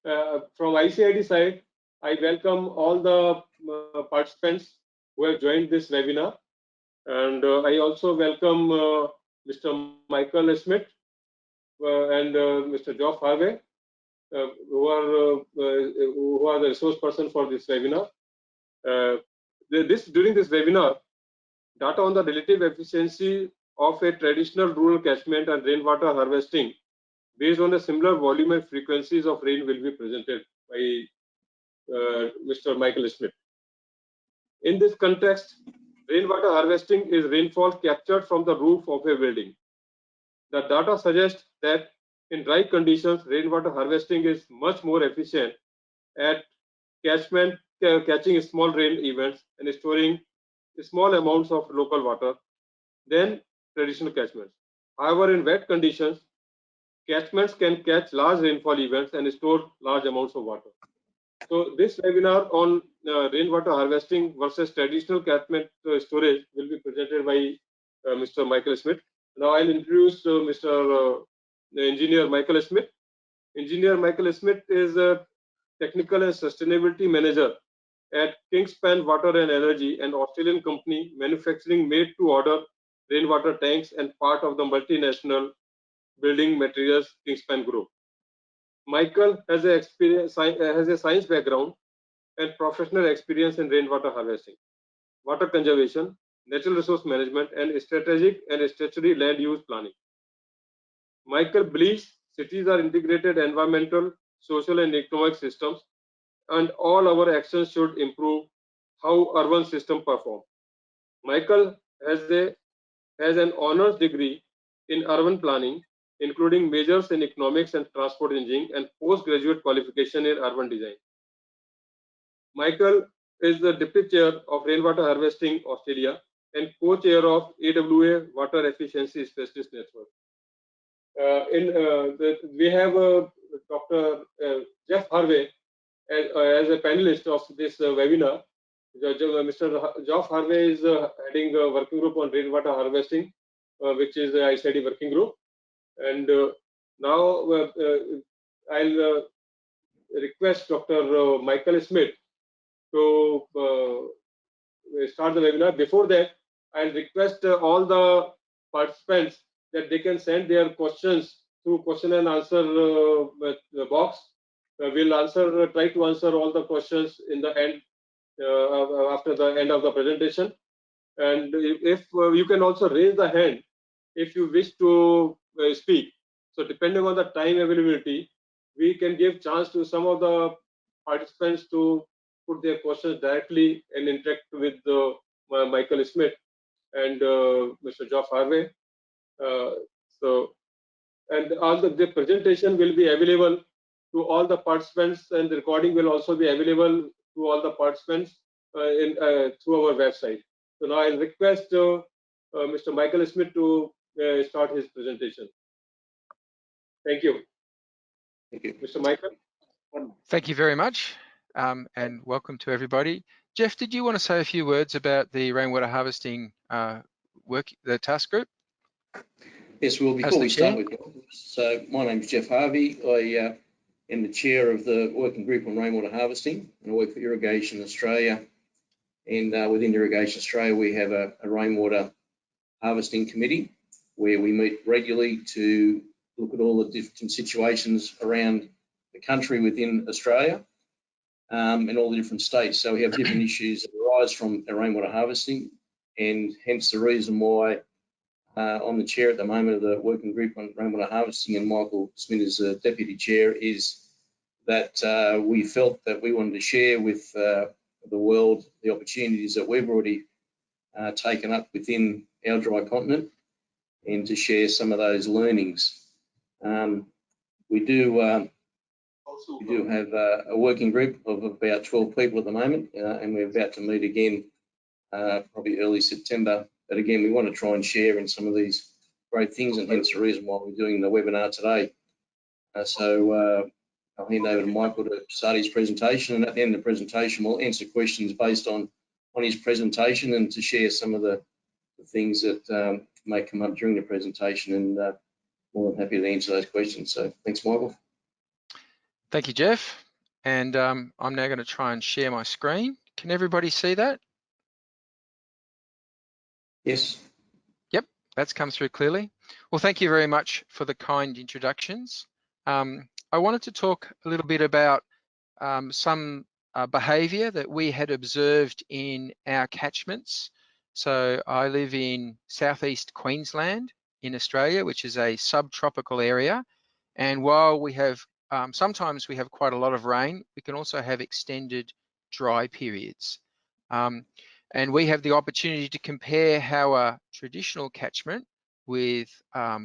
from ICID side, I welcome all the participants who have joined this webinar, and I also welcome Mr. Michael Smit and Mr. Geoff Harvey, who are the resource person for this webinar. During this webinar, data on the relative efficiency of a traditional rural catchment and rainwater harvesting based on the similar volume and frequencies of rain will be presented by Mr. Michael Smit. In this context, rainwater harvesting is rainfall captured from the roof of a building. The data suggests that in dry conditions, rainwater harvesting is much more efficient at catching small rain events and storing small amounts of local water than traditional catchments. However, in wet conditions, catchments can catch large rainfall events and store large amounts of water. So this webinar on rainwater harvesting versus traditional catchment storage will be presented by Mr. Michael Smit. Now I'll introduce Mr. Engineer Michael Smit. Engineer Michael Smit is a Technical and Sustainability Manager at Kingspan Water and Energy, an Australian company manufacturing made-to-order rainwater tanks and part of the multinational building materials Kingspan Group. Michael has a science background and professional experience in rainwater harvesting, water conservation, natural resource management, and strategic and statutory land use planning. Michael believes cities are integrated environmental, social, and economic systems, and all our actions should improve how urban systems perform. Michael has an honors degree in urban planning, including majors in economics and transport engineering, and postgraduate qualification in urban design. Michael is the Deputy Chair of Rainwater Harvesting Australia and co-chair of AWA Water Efficiency Specialist Network. We have Dr. Geoff Harvey as a panelist of this webinar. Mr. Geoff Harvey is heading a working group on rainwater harvesting, which is the ICID working group. And now I'll request Dr. Michael Smit to start the webinar. Before that, I'll request all the participants that they can send their questions through question and answer box. We'll try to answer all the questions in the end, after the end of the presentation. And if you can also raise the hand if you wish to speak. So depending on the time availability, we can give chance to some of the participants to put their questions directly and interact with Michael Smit and Mr. Geoff Harvey. And all the presentation will be available to all the participants, and the recording will also be available to all the participants through our website. So now I'll request Mr. Michael Smit to start his presentation. Thank you. Thank you. Mr. Michael. Thank you very much, and welcome to everybody. Geoff, did you want to say a few words about the rainwater harvesting the task group? Yes, well, before we start with, so my name is Geoff Harvey. I am the chair of the working group on rainwater harvesting, and I work for Irrigation Australia. And within Irrigation Australia, we have a rainwater harvesting committee where we meet regularly to look at all the different situations around the country within Australia and all the different states. So we have different issues that arise from rainwater harvesting, and hence the reason why I'm the chair at the moment of the working group on rainwater harvesting, and Michael Smit is the deputy chair, is that we felt that we wanted to share with the world the opportunities that we've already taken up within our dry continent, and to share some of those learnings. We do have a working group of about 12 people at the moment, and we're about to meet again probably early September. But again, we want to try and share in some of these great things, and hence the reason why we're doing the webinar today. So I'll hand over to Michael to start his presentation, and at the end of the presentation, we'll answer questions based on his presentation, and to share some of the things that may come up during the presentation, and more than happy to answer those questions. So thanks, Michael. Thank you, Geoff. And I'm now going to try and share my screen. Can everybody see that? Yes. Yep, that's come through clearly. Well, thank you very much for the kind introductions. I wanted to talk a little bit about some behaviour that we had observed in our catchments. So I live in southeast Queensland in Australia, which is a subtropical area. And while we have, sometimes we have quite a lot of rain, we can also have extended dry periods. And we have the opportunity to compare how a traditional catchment with a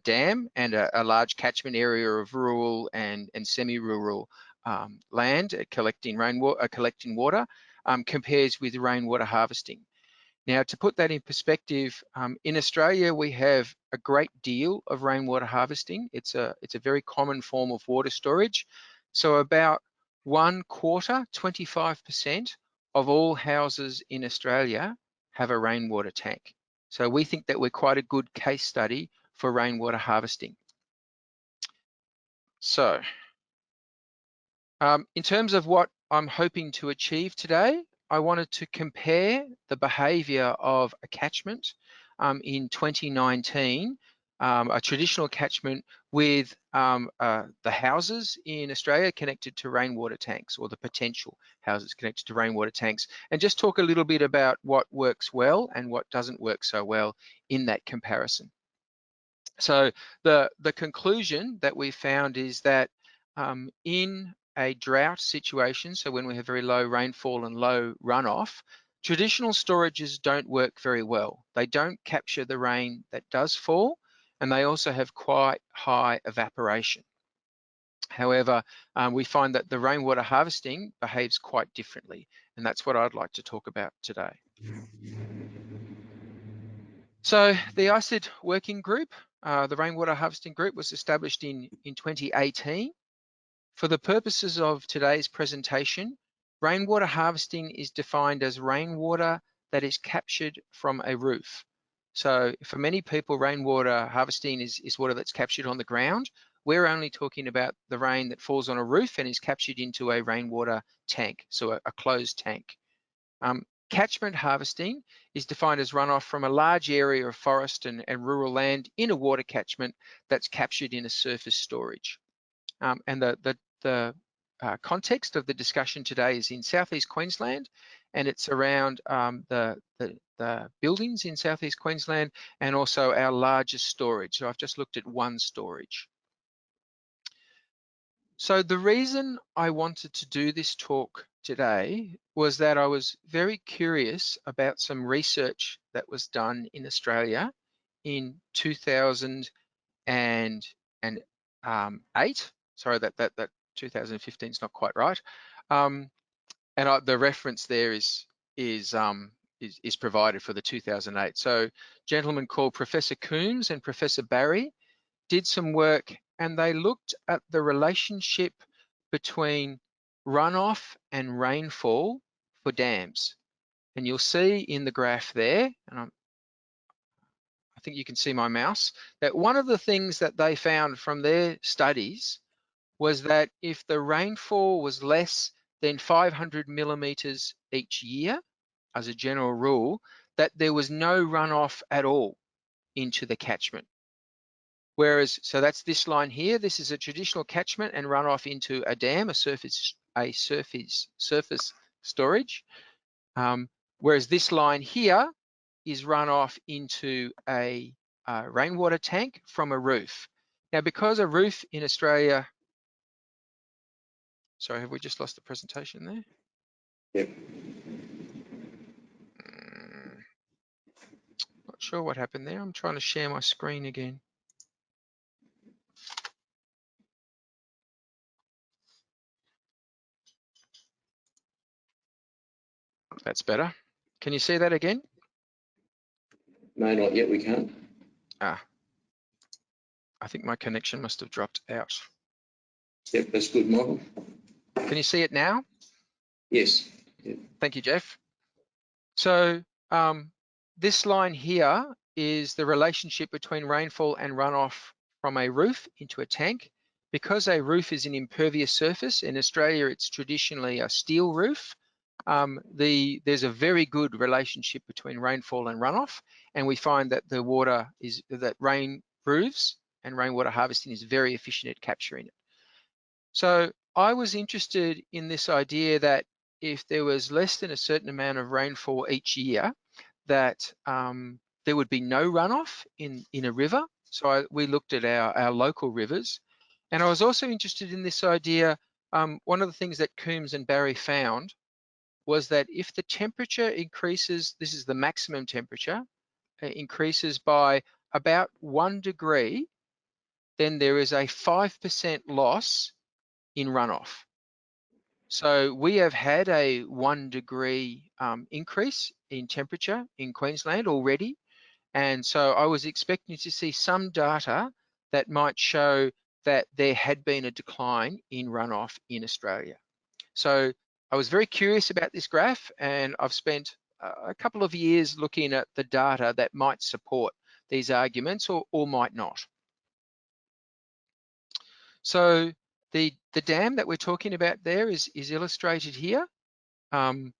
dam and a large catchment area of rural and semi-rural land collecting rainwater, collecting water, compares with rainwater harvesting. Now, to put that in perspective, in Australia, we have a great deal of rainwater harvesting. It's a very common form of water storage. So about 1/4, 25% of all houses in Australia have a rainwater tank. So we think that we're quite a good case study for rainwater harvesting. So in terms of what I'm hoping to achieve today, I wanted to compare the behaviour of a catchment in 2019, a traditional catchment with the houses in Australia connected to rainwater tanks, or the potential houses connected to rainwater tanks, and just talk a little bit about what works well and what doesn't work so well in that comparison. So the conclusion that we found is that in a drought situation, so when we have very low rainfall and low runoff, traditional storages don't work very well. They don't capture the rain that does fall, and they also have quite high evaporation. However, we find that the rainwater harvesting behaves quite differently, and that's what I'd like to talk about today. So the ICID working group, the rainwater harvesting group, was established in 2018. For the purposes of today's presentation, rainwater harvesting is defined as rainwater that is captured from a roof. So for many people, rainwater harvesting is water that's captured on the ground. We're only talking about the rain that falls on a roof and is captured into a rainwater tank, so a closed tank. Catchment harvesting is defined as runoff from a large area of forest and rural land in a water catchment that's captured in a surface storage. And the context of the discussion today is in southeast Queensland, and it's around the buildings in southeast Queensland and also our largest storage. So I've just looked at one storage. So the reason I wanted to do this talk today was that I was very curious about some research that was done in Australia in 2008. Sorry, that 2015 is not quite right. And the reference there is provided for the 2008. So gentlemen called Professor Coombs and Professor Barry did some work, and they looked at the relationship between runoff and rainfall for dams. And you'll see in the graph there, and I think you can see my mouse, that one of the things that they found from their studies was that if the rainfall was less than 500 millimeters each year, as a general rule, that there was no runoff at all into the catchment. Whereas, so that's this line here, this is a traditional catchment and runoff into a dam, a surface storage. Whereas this line here is runoff into a rainwater tank from a roof. Now, because a roof in Australia, sorry, have we just lost the presentation there? Yep. Not sure what happened there. I'm trying to share my screen again. That's better. Can you see that again? No, not yet, we can't. I think my connection must have dropped out. Yep, that's good, Michael. Can you see it now? Yes. Yep. Thank you, Geoff. So this line here is the relationship between rainfall and runoff from a roof into a tank. because a roof is an impervious surface, in Australia it's traditionally a steel roof, there's a very good relationship between rainfall and runoff, and we find that rain roofs and rainwater harvesting is very efficient at capturing it. So I was interested in this idea that if there was less than a certain amount of rainfall each year, that there would be no runoff in a river. So we looked at our local rivers. And I was also interested in this idea. One of the things that Coombs and Barry found was that if the temperature increases, this is the maximum temperature, increases by about 1 degree, then there is a 5% loss in runoff. So we have had a 1 degree increase in temperature in Queensland already. And so I was expecting to see some data that might show that there had been a decline in runoff in Australia. So I was very curious about this graph, and I've spent a couple of years looking at the data that might support these arguments or might not. So the dam that we're talking about there is illustrated here. Can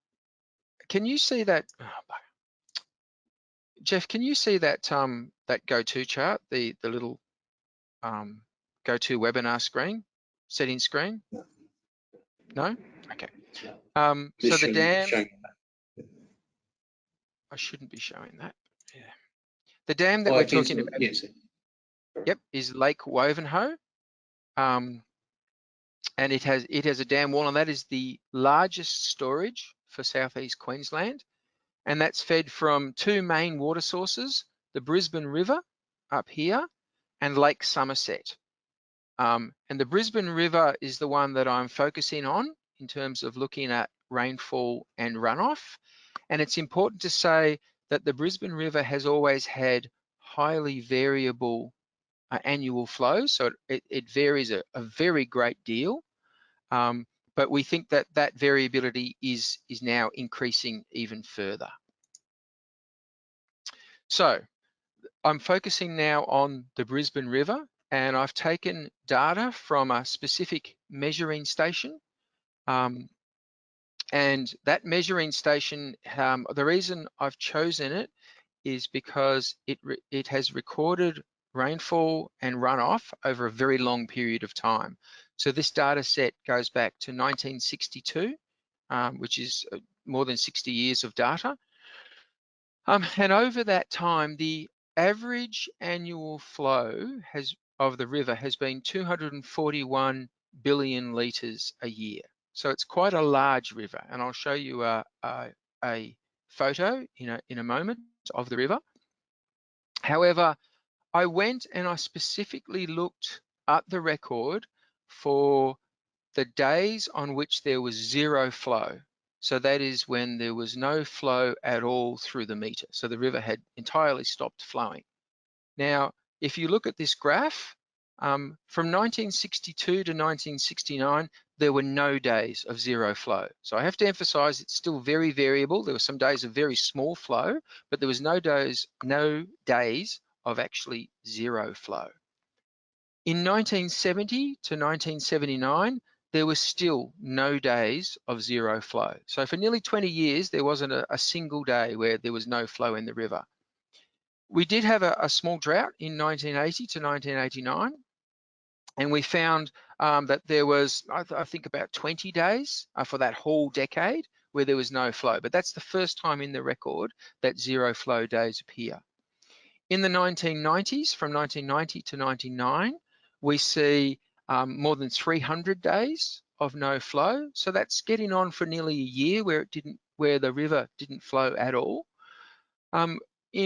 you see that? Geoff, can you see that that go-to chart, the little go-to webinar screen, settings screen? No? Okay. So the dam, I shouldn't be showing that. Yeah. The dam that we're talking about, yes. Yep, is Lake Wovenhoe. And it has a dam wall, and that is the largest storage for southeast Queensland. And that's fed from two main water sources, the Brisbane River up here and Lake Somerset. And the Brisbane River is the one that I'm focusing on in terms of looking at rainfall and runoff. And it's important to say that the Brisbane River has always had highly variable annual flows, so it varies a very great deal. But we think that that variability is now increasing even further. So I'm focusing now on the Brisbane River, and I've taken data from a specific measuring station. And that measuring station, the reason I've chosen it is because it has recorded rainfall and runoff over a very long period of time. So this data set goes back to 1962, which is more than 60 years of data. And over that time, the average annual flow of the river has been 241 billion litres a year. So it's quite a large river, and I'll show you a photo in a moment of the river. However, I went and I specifically looked at the record for the days on which there was zero flow. So that is when there was no flow at all through the meter. So the river had entirely stopped flowing. Now, if you look at this graph, from 1962 to 1969, there were no days of zero flow. So I have to emphasize it's still very variable. There were some days of very small flow, but there was no days of actually zero flow. In 1970 to 1979, there was still no days of zero flow. So for nearly 20 years, there wasn't a single day where there was no flow in the river. We did have a small drought in 1980 to 1989, and we found that there was, I think, about 20 days for that whole decade where there was no flow. But that's the first time in the record that zero flow days appear. In the 1990s, from 1990 to 99, we see more than 300 days of no flow. So that's getting on for nearly a year where the river didn't flow at all.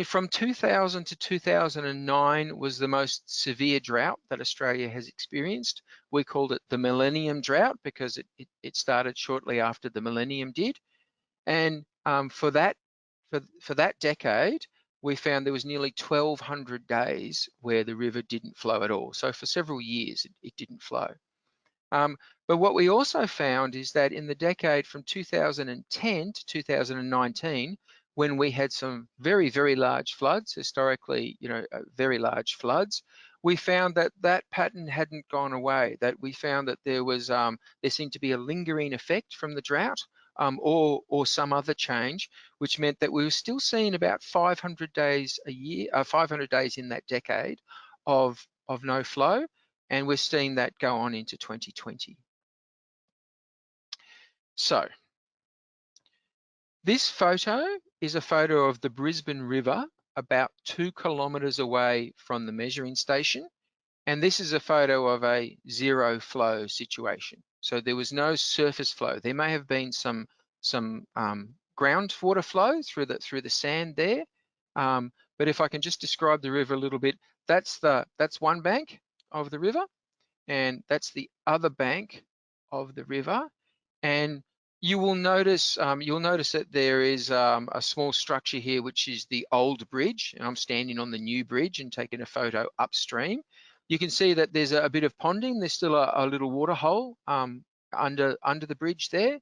From 2000 to 2009 was the most severe drought that Australia has experienced. We called it the Millennium Drought because it started shortly after the Millennium did. And for that decade, we found there was nearly 1,200 days where the river didn't flow at all. So for several years, it didn't flow. But what we also found is that in the decade from 2010 to 2019, when we had some very, very large floods, historically, very large floods, we found that that pattern hadn't gone away, that we found that there was, there seemed to be a lingering effect from the drought or some other change, which meant that we were still seeing about 500 days a year, 500 days in that decade of no flow, and we're seeing that go on into 2020. So, this photo is a photo of the Brisbane River about 2 kilometres away from the measuring station. And this is a photo of a zero flow situation. So there was no surface flow. There may have been some groundwater flow through the sand there. But if I can just describe the river a little bit, that's one bank of the river, and that's the other bank of the river. And you will notice that there is a small structure here, which is the old bridge, and I'm standing on the new bridge and taking a photo upstream. You can see that there's a bit of ponding. There's still a little water hole under the bridge there.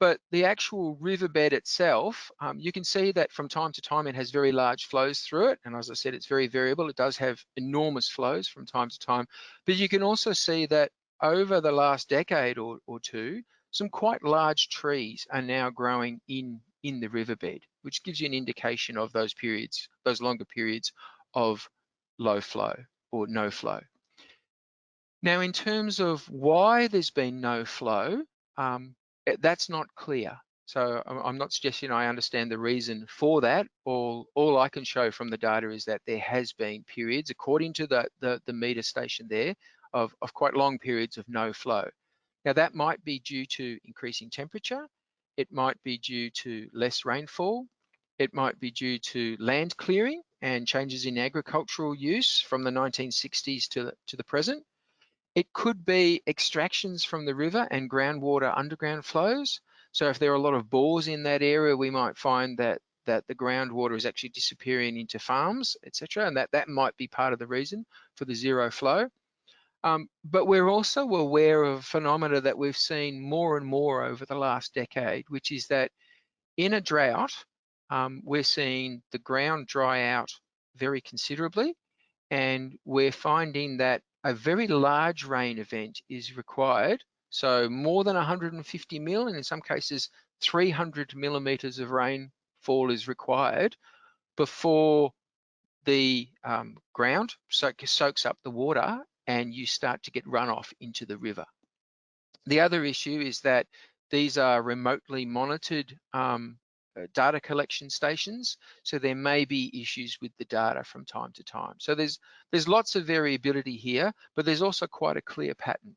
But the actual riverbed itself, you can see that from time to time it has very large flows through it. And as I said, it's very variable. It does have enormous flows from time to time. But you can also see that over the last decade or two, some quite large trees are now growing in the riverbed, which gives you an indication of those periods, those longer periods of low flow or no flow. Now, in terms of why there's been no flow, that's not clear. So I'm not suggesting I understand the reason for that. All I can show from the data is that there has been periods, according to the meter station there, of quite long periods of no flow. Now, that might be due to increasing temperature. It might be due to less rainfall. It might be due to land clearing and changes in agricultural use from the 1960s to the present. It could be extractions from the river and groundwater underground flows. So if there are a lot of bores in that area, we might find that the groundwater is actually disappearing into farms, etc. And that might be part of the reason for the zero flow. But we're also aware of phenomena that we've seen more and more over the last decade, which is that in a drought, we're seeing the ground dry out very considerably, and we're finding that a very large rain event is required. So more than 150 mil, and in some cases 300 millimeters of rainfall is required before the ground soaks up the water and you start to get runoff into the river. The other issue is that these are remotely monitored data collection stations, so there may be issues with the data from time to time. So there's lots of variability here, but there's also quite a clear pattern.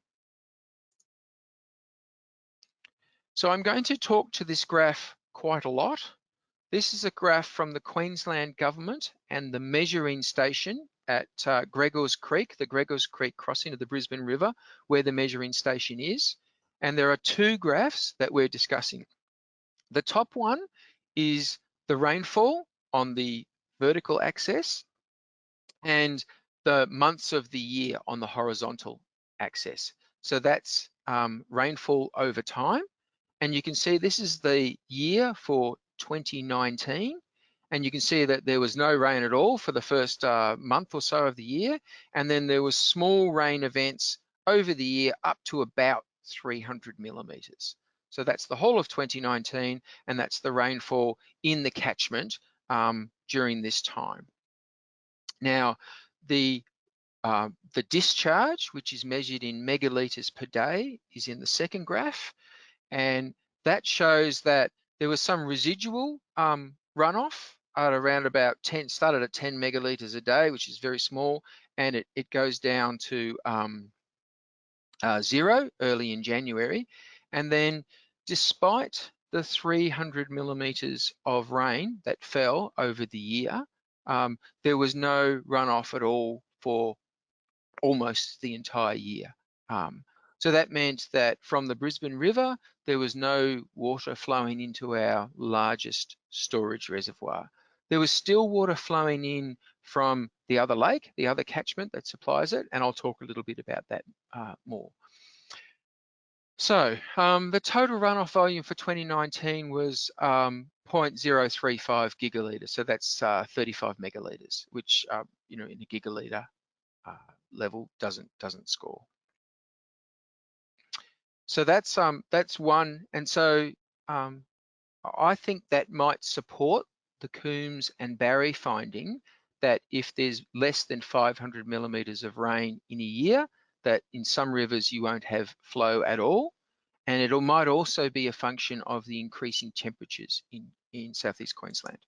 So I'm going to talk to this graph quite a lot. This is a graph from the Queensland government and the measuring station at Gregor's Creek, the Gregor's Creek crossing of the Brisbane River, where the measuring station is. And there are two graphs that we're discussing. The top one is the rainfall on the vertical axis and the months of the year on the horizontal axis. So that's rainfall over time. And you can see this is the year for 2019. And you can see that there was no rain at all for the first month or so of the year. And then there was small rain events over the year up to about 300 millimeters. So that's the whole of 2019, and that's the rainfall in the catchment during this time. Now, the discharge, which is measured in megalitres per day, is in the second graph, and that shows that there was some residual runoff at around about 10, started at 10 megalitres a day, which is very small, and it goes down to 0 early in January. And then despite the 300 millimeters of rain that fell over the year, there was no runoff at all for almost the entire year. So that meant that from the Brisbane River, there was no water flowing into our largest storage reservoir. There was still water flowing in from the other lake, the other catchment that supplies it, and I'll talk a little bit about that more. So the total runoff volume for 2019 was 0.035 gigalitres. So that's 35 megalitres, which you know, in a gigalitre level doesn't score. So that's one, and so I think that might support the Coombs and Barry finding that if there's less than 500 millimetres of rain in a year, that in some rivers you won't have flow at all, and it might also be a function of the increasing temperatures in southeast Queensland.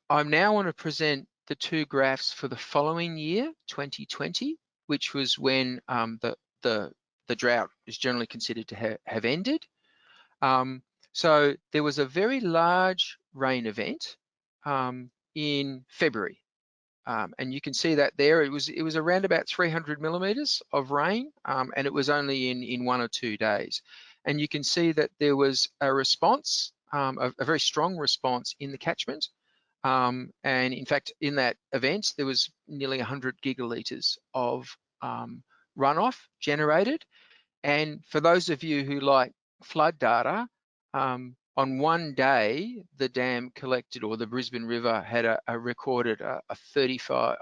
I now want to present the two graphs for the following year, 2020, which was when the drought is generally considered to have ended. So there was a very large rain event in February, and you can see that there. It was around about 300 millimetres of rain, and it was only in 1 or 2 days. And you can see that there was a response, a very strong response in the catchment. And in fact, in that event, there was nearly 100 gigalitres of runoff generated. And for those of you who like flood data, on one day, the dam collected, or the Brisbane River had a recorded a 34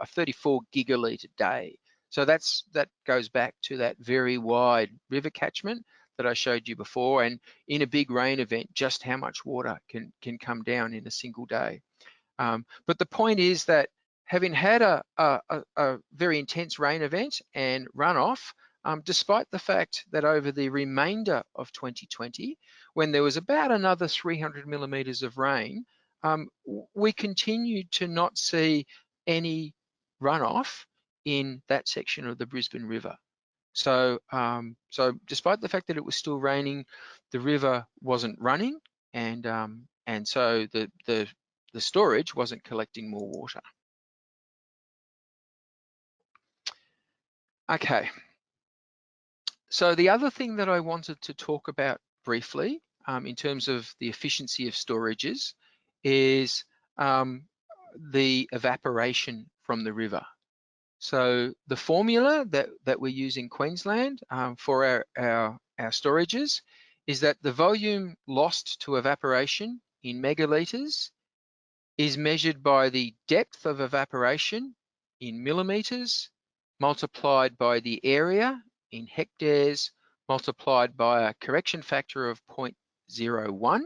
gigalitre day. So that goes back to that very wide river catchment that I showed you before, and in a big rain event, just how much water can come down in a single day. But the point is that having had a very intense rain event and runoff, despite the fact that over the remainder of 2020, when there was about another 300 millimetres of rain, we continued to not see any runoff in that section of the Brisbane River. So, so despite the fact that it was still raining, the river wasn't running, and so the storage wasn't collecting more water. Okay. So the other thing that I wanted to talk about briefly in terms of the efficiency of storages is the evaporation from the river. So the formula that we use in Queensland for our storages is that the volume lost to evaporation in megalitres is measured by the depth of evaporation in millimetres multiplied by the area in hectares multiplied by a correction factor of 0.01.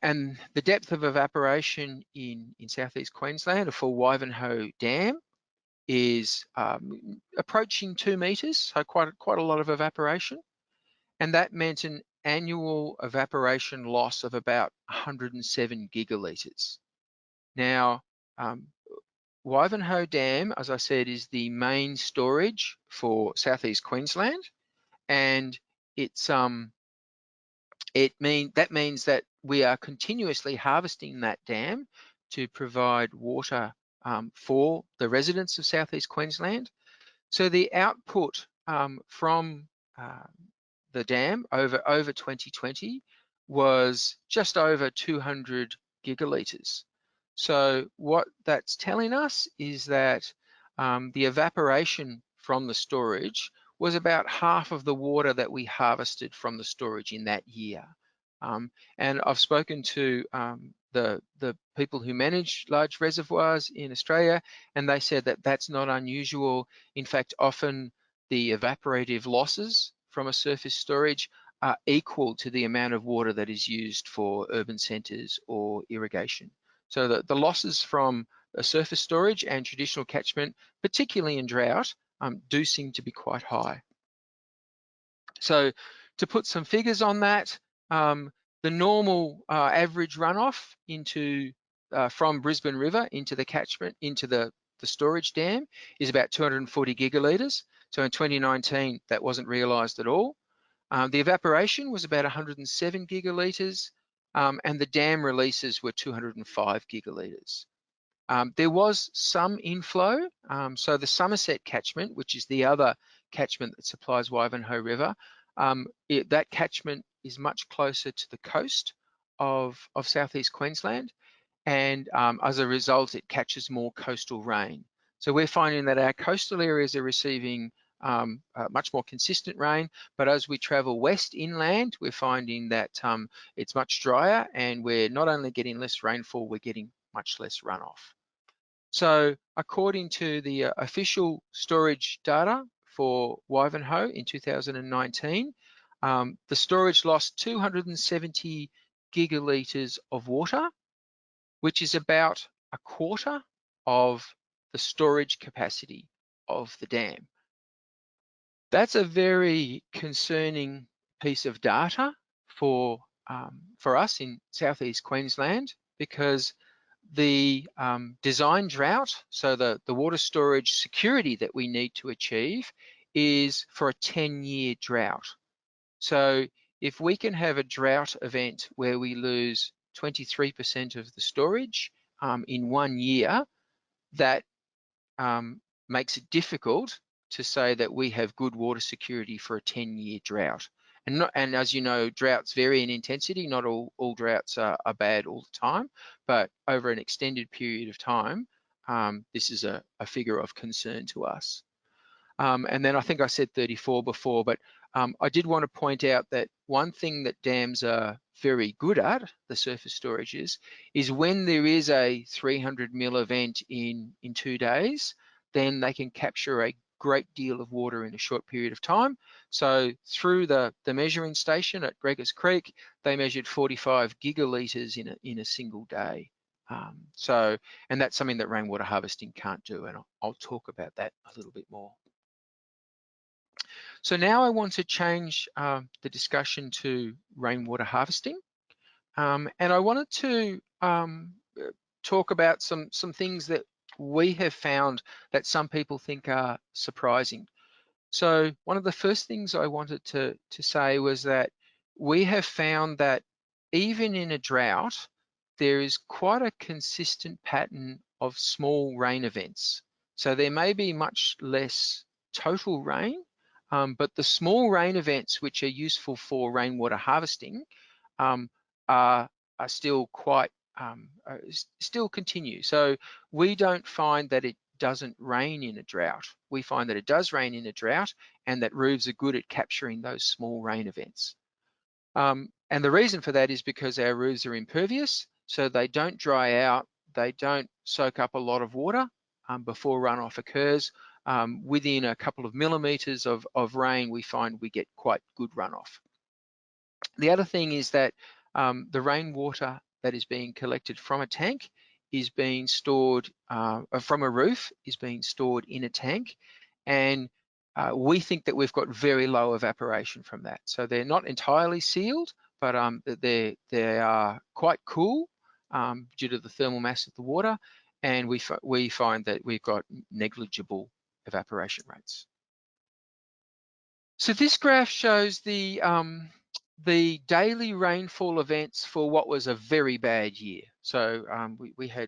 And the depth of evaporation in southeast Queensland for Wivenhoe Dam is approaching 2 metres, so quite a lot of evaporation. And that meant an annual evaporation loss of about 107 gigalitres. Now, Wivenhoe Dam, as I said, is the main storage for southeast Queensland, and that means that we are continuously harvesting that dam to provide water for the residents of southeast Queensland. So the output from the dam over 2020 was just over 200 gigalitres. So what that's telling us is that the evaporation from the storage was about half of the water that we harvested from the storage in that year. And I've spoken to the people who manage large reservoirs in Australia, and they said that that's not unusual. In fact, often the evaporative losses from a surface storage are equal to the amount of water that is used for urban centres or irrigation. So the losses from a surface storage and traditional catchment, particularly in drought, do seem to be quite high. So to put some figures on that, the normal average runoff from Brisbane River into the catchment, into the storage dam, is about 240 gigalitres. So in 2019, that wasn't realised at all. The evaporation was about 107 gigalitres, and the dam releases were 205 gigalitres. There was some inflow. So the Somerset Catchment, which is the other catchment that supplies Wivenhoe River, that catchment is much closer to the coast of southeast Queensland, and as a result, it catches more coastal rain. So we're finding that our coastal areas are receiving much more consistent rain. But as we travel west inland, we're finding that it's much drier, and we're not only getting less rainfall, we're getting much less runoff. So according to the official storage data for Wivenhoe in 2019, the storage lost 270 gigalitres of water, which is about a quarter of the storage capacity of the dam. That's a very concerning piece of data for us in southeast Queensland, because the design drought, so the water storage security that we need to achieve, is for a 10-year drought. So if we can have a drought event where we lose 23% of the storage in 1 year, that makes it difficult to say that we have good water security for a 10-year drought. And as you know, droughts vary in intensity. Not all droughts are bad all the time, but over an extended period of time, this is a figure of concern to us. And then I think I said 34 before, but I did want to point out that one thing that dams are very good at, the surface storages, is when there is a 300 mil event in 2 days, then they can capture a great deal of water in a short period of time. So through the measuring station at Greggers Creek, they measured 45 gigalitres in a single day. And that's something that rainwater harvesting can't do, and I'll talk about that a little bit more. So now I want to change the discussion to rainwater harvesting, and I wanted to talk about some things that we have found that some people think are surprising. So one of the first things I wanted to say was that we have found that even in a drought, there is quite a consistent pattern of small rain events. So there may be much less total rain, but the small rain events which are useful for rainwater harvesting are still quite still continue. So we don't find that it doesn't rain in a drought. We find that it does rain in a drought, and that roofs are good at capturing those small rain events. And the reason for that is because our roofs are impervious, so they don't dry out, they don't soak up a lot of water before runoff occurs. Within a couple of millimetres of rain, we find we get quite good runoff. The other thing is that the rainwater that is being collected from a tank is being stored, from a roof, is being stored in a tank, and we think that we've got very low evaporation from that. So they're not entirely sealed, but they are quite cool due to the thermal mass of the water, and we find that we've got negligible evaporation rates. So this graph shows the daily rainfall events for what was a very bad year. So we had,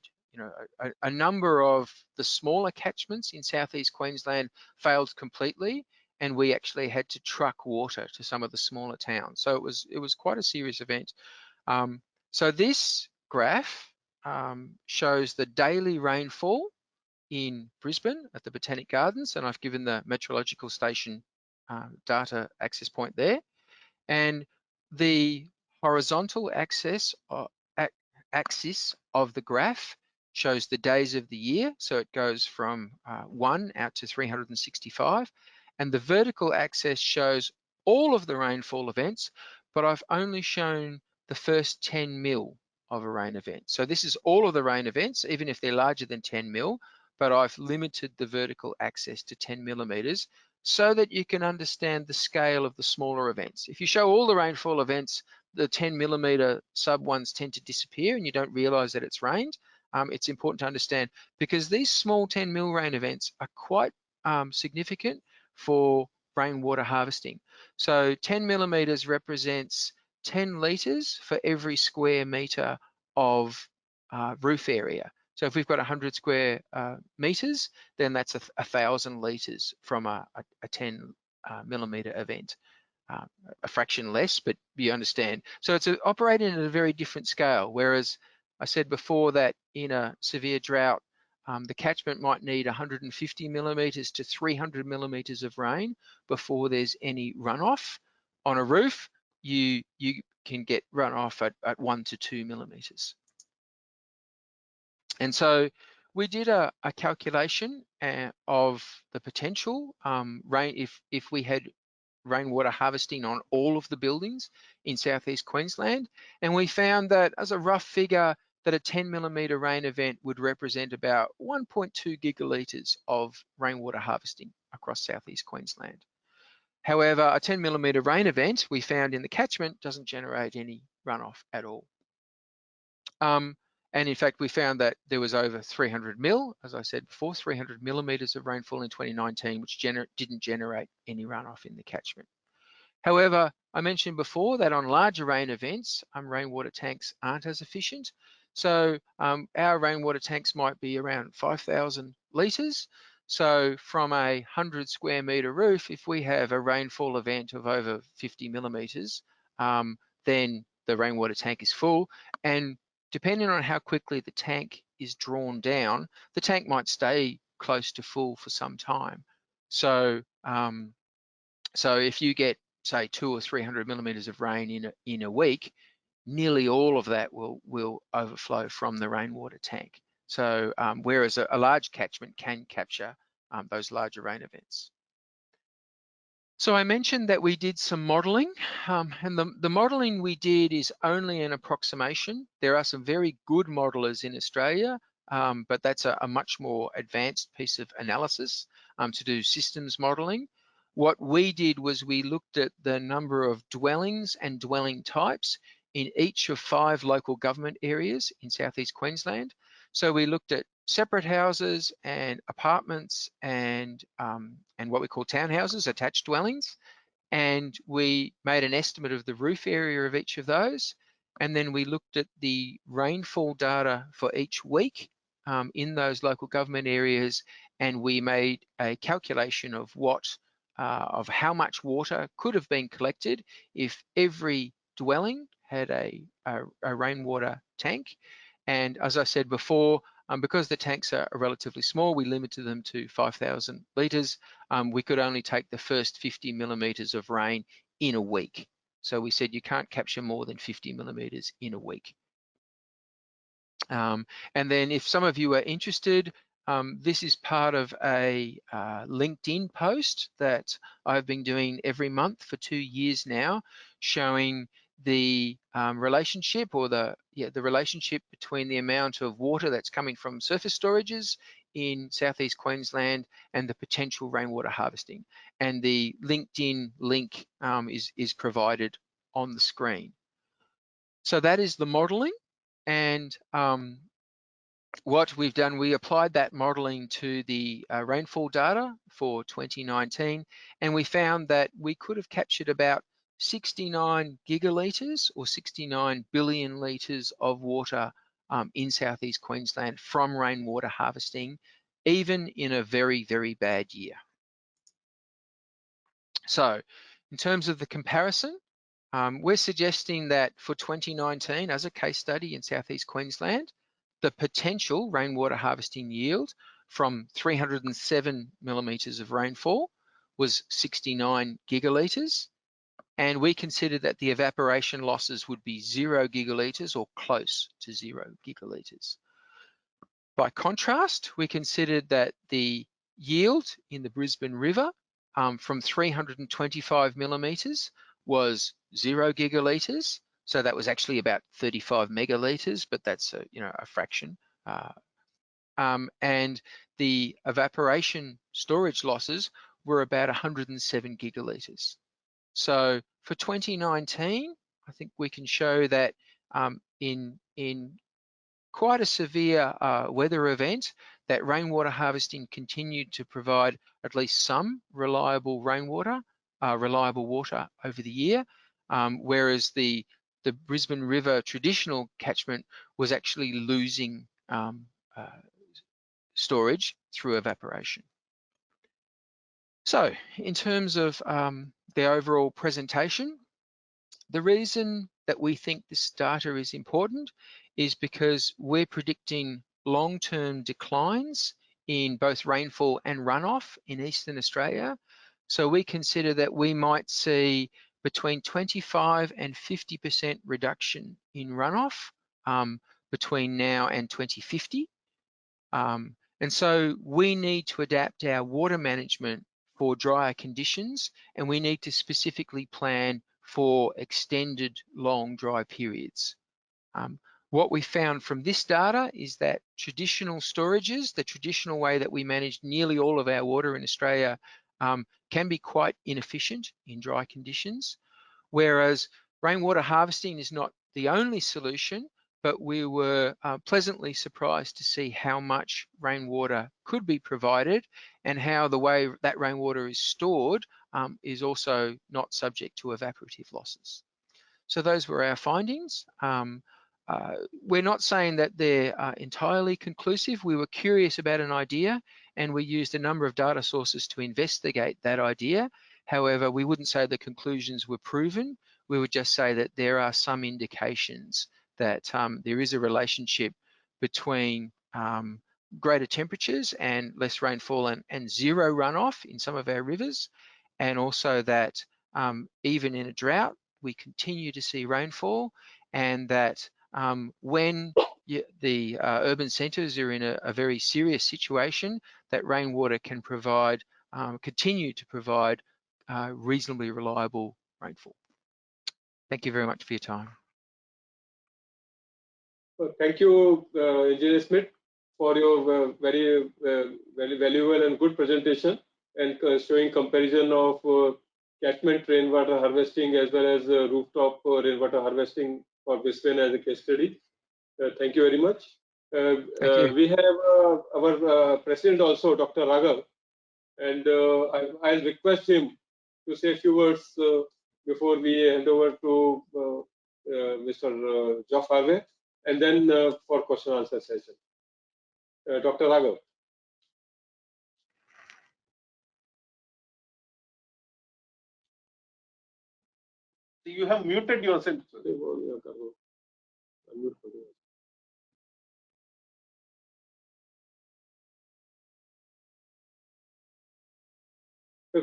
a number of the smaller catchments in southeast Queensland failed completely, and we actually had to truck water to some of the smaller towns. So it was quite a serious event. So this graph shows the daily rainfall in Brisbane at the Botanic Gardens, and I've given the meteorological station data access point there. And the horizontal axis of the graph shows the days of the year. So it goes from 1 out to 365. And the vertical axis shows all of the rainfall events, but I've only shown the first 10 mil of a rain event. So this is all of the rain events, even if they're larger than 10 mil, but I've limited the vertical axis to 10 millimeters so that you can understand the scale of the smaller events. If you show all the rainfall events, the 10 millimeter sub ones tend to disappear and you don't realize that it's rained. It's important to understand, because these small 10 mil rain events are quite significant for rainwater harvesting. So 10 millimeters represents 10 litres for every square metre of roof area. So if we've got 100 square metres, then that's 1,000 litres from a 10 millimetre event. A fraction less, but you understand. So it's operating at a very different scale, whereas I said before that in a severe drought, the catchment might need 150 millimetres to 300 millimetres of rain before there's any runoff. On a roof, you can get runoff at 1 to 2 millimetres. And so we did a calculation of the potential rain if we had rainwater harvesting on all of the buildings in southeast Queensland, and we found that as a rough figure that a 10 millimetre rain event would represent about 1.2 gigalitres of rainwater harvesting across southeast Queensland. However, a 10 millimetre rain event we found in the catchment doesn't generate any runoff at all. And in fact, we found that there was over 300 mil, as I said before, 300 millimetres of rainfall in 2019, which didn't generate any runoff in the catchment. However, I mentioned before that on larger rain events, rainwater tanks aren't as efficient. So our rainwater tanks might be around 5,000 litres. So from a 100 square metre roof, if we have a rainfall event of over 50 millimetres, then the rainwater tank is full. And depending on how quickly the tank is drawn down, the tank might stay close to full for some time. So, so if you get, say, 200 or 300 millimetres of rain in a week, nearly all of that will overflow from the rainwater tank. So, whereas a large catchment can capture those larger rain events. So I mentioned that we did some modelling, and the modelling we did is only an approximation. There are some very good modelers in Australia, but that's a much more advanced piece of analysis to do systems modelling. What we did was we looked at the number of dwellings and dwelling types in each of 5 local government areas in southeast Queensland. So we looked at separate houses and apartments and what we call townhouses, attached dwellings. And we made an estimate of the roof area of each of those. And then we looked at the rainfall data for each week in those local government areas. And we made a calculation of of how much water could have been collected if every dwelling had a rainwater tank. And as I said before, because the tanks are relatively small, we limited them to 5,000 litres. We could only take the first 50 millimetres of rain in a week. So we said you can't capture more than 50 millimetres in a week. And then if some of you are interested, this is part of a LinkedIn post that I've been doing every month for 2 years now, showing the relationship or the relationship between the amount of water that's coming from surface storages in southeast Queensland and the potential rainwater harvesting. And the LinkedIn link is provided on the screen. So that is the modelling, and what we've done, we applied that modelling to the rainfall data for 2019, and we found that we could have captured about 69 gigalitres or 69 billion litres of water in southeast Queensland from rainwater harvesting, even in a very, very bad year. So in terms of the comparison, we're suggesting that for 2019, as a case study in southeast Queensland, the potential rainwater harvesting yield from 307 millimetres of rainfall was 69 gigalitres. And we considered that the evaporation losses would be 0 gigalitres or close to 0 gigalitres. By contrast, we considered that the yield in the Brisbane River from 325 millimetres was 0 gigalitres. So that was actually about 35 megalitres, but that's a fraction. And the evaporation storage losses were about 107 gigalitres. So for 2019, I think we can show that in quite a severe weather event, that rainwater harvesting continued to provide at least some reliable rainwater, reliable water over the year, whereas the Brisbane River traditional catchment was actually losing storage through evaporation. So in terms of the overall presentation, the reason that we think this data is important is because we're predicting long-term declines in both rainfall and runoff in Eastern Australia. So we consider that we might see between 25 and 50% reduction in runoff between now and 2050. And so we need to adapt our water management for drier conditions, and we need to specifically plan for extended long dry periods. What we found from this data is that traditional storages, the traditional way that we manage nearly all of our water in Australia, can be quite inefficient in dry conditions, whereas rainwater harvesting is not the only solution, but we were pleasantly surprised to see how much rainwater could be provided and how the way that rainwater is stored is also not subject to evaporative losses. So those were our findings. We're not saying that they're entirely conclusive. We were curious about an idea and we used a number of data sources to investigate that idea. However, we wouldn't say the conclusions were proven. We would just say that there are some indications that there is a relationship between greater temperatures and less rainfall and zero runoff in some of our rivers, and also that even in a drought, we continue to see rainfall, and that when the urban centres are in a very serious situation, that rainwater can provide, continue to provide reasonably reliable rainfall. Thank you very much for your time. Well, thank you, Engineer Smit, for your very valuable and good presentation and showing comparison of catchment rainwater harvesting as well as rooftop rainwater harvesting for Brisbane as a case study. Thank you very much. We have our president also, Dr. Ragab, and I'll request him to say a few words before we hand over to Mr. Geoff Harvey, and then for question and answer session. Dr. Ragab. You have muted yourself.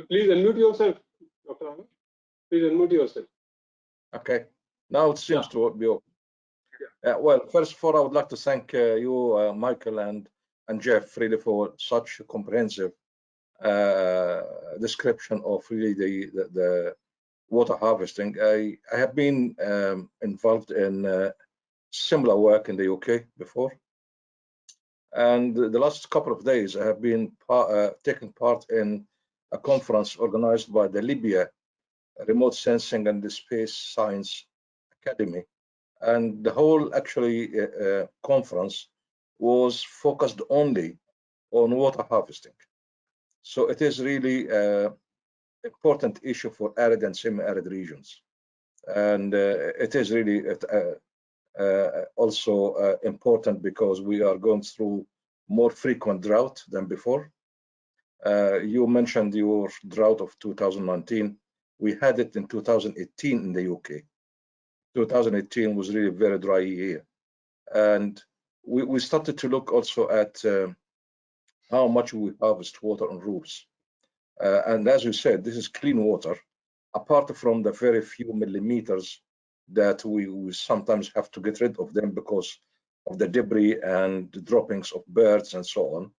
Please unmute yourself, Dr. Ragab. Please unmute yourself. Okay. Now it seems to be okay. Well, first of all, I would like to thank you, Michael and Geoff, really for such a comprehensive description of really the water harvesting. I have been involved in similar work in the UK before, and the last couple of days I have been taking part in a conference organized by the Libya Remote Sensing and Space Science Academy, and the whole actually conference was focused only on water harvesting. So it is really important issue for arid and semi-arid regions, and it is really also important because we are going through more frequent drought than before. You mentioned your drought of 2019. We had it in 2018 in the UK. 2018 was really a very dry year, and we started to look also at how much we harvest water on roofs. And as you said, this is clean water, apart from the very few millimeters that we sometimes have to get rid of them because of the debris and the droppings of birds and so on.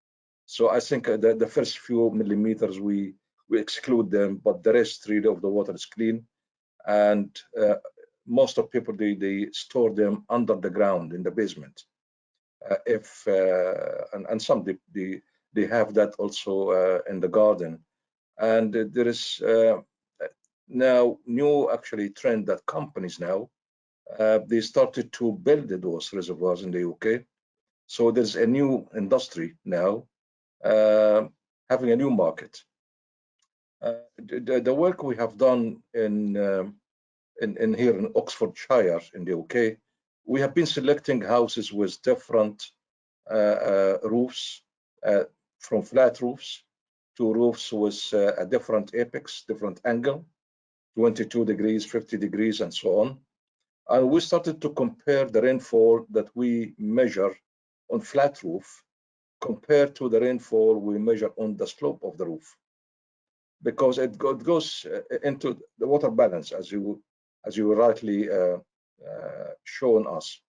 So I think that the first few millimeters we exclude them, but the rest really of the water is clean. And most of people, they store them under the ground in the basement. And some they have that also in the garden. And there is now new actually trend that companies now they started to build those reservoirs in the UK. So there's a new industry now having a new market. The work we have done in here in Oxfordshire in the UK, we have been selecting houses with different roofs, from flat roofs to roofs with a different apex, different angle, 22 degrees, 50 degrees, and so on. And we started to compare the rainfall that we measure on flat roof compared to the rainfall we measure on the slope of the roof, because it goes into the water balance, as you rightly shown us.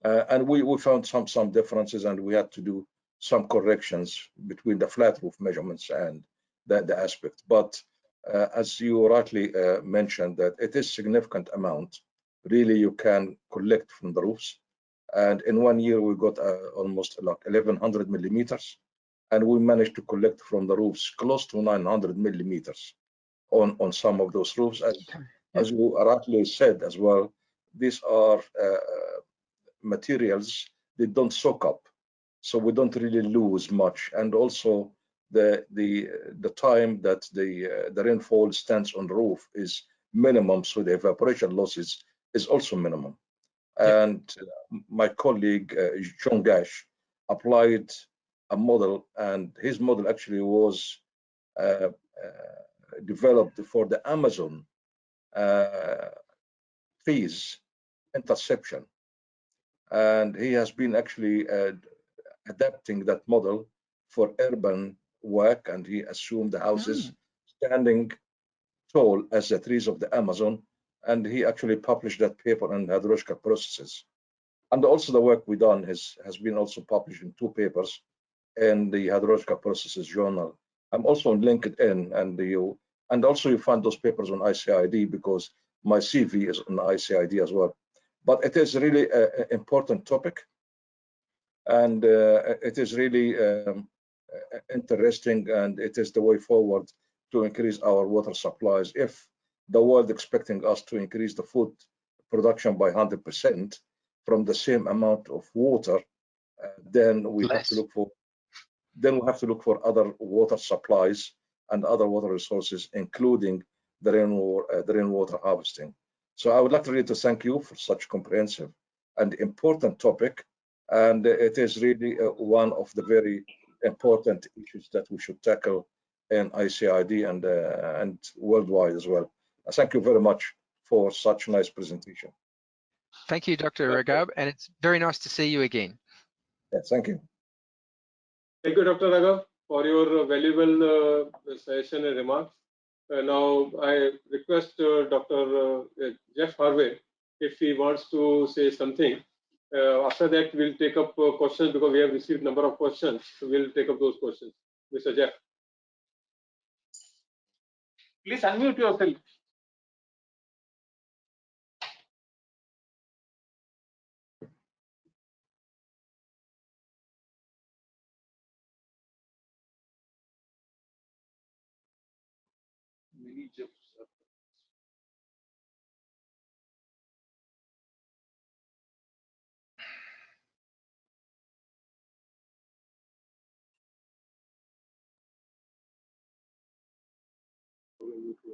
And we found some differences, and we had to do some corrections between the flat roof measurements and the aspect. But as you rightly mentioned, that it is significant amount. Really, you can collect from the roofs. And in 1 year, we got almost like 1,100 millimeters. And we managed to collect from the roofs close to 900 millimeters on some of those roofs. As you rightly said as well, these are materials, they don't soak up, so we don't really lose much. And also the time that the rainfall stands on the roof is minimum, so the evaporation losses is also minimum. And my colleague John Gash applied a model, and his model actually was developed for the Amazon trees interception. And he has been actually adapting that model for urban work, and he assumed the houses standing tall as the trees of the Amazon, and he actually published that paper on hydrological processes. And also the work we done has been also published in 2 papers in the hydrological processes journal. I'm also on LinkedIn, and also you find those papers on ICID, because my CV is on ICID as well. But it is really an important topic, and it is really interesting, and it is the way forward to increase our water supplies. If the world expecting us to increase the food production by 100% from the same amount of water, then we have to look for other water supplies and other water resources, including the rainwater harvesting. So I would like really to thank you for such comprehensive and important topic, and it is really one of the very important issues that we should tackle in ICID and worldwide as well. Thank you very much for such nice presentation. Thank you, Dr. Ragab, and it's very nice to see you again. Yeah, thank you. Thank you, Dr. Ragab, for your valuable session and remarks. Now I request Dr. Geoff Harvey if he wants to say something. After that, we'll take up questions, because we have received a number of questions. So we'll take up those questions. Mr. Geoff. Please unmute yourself.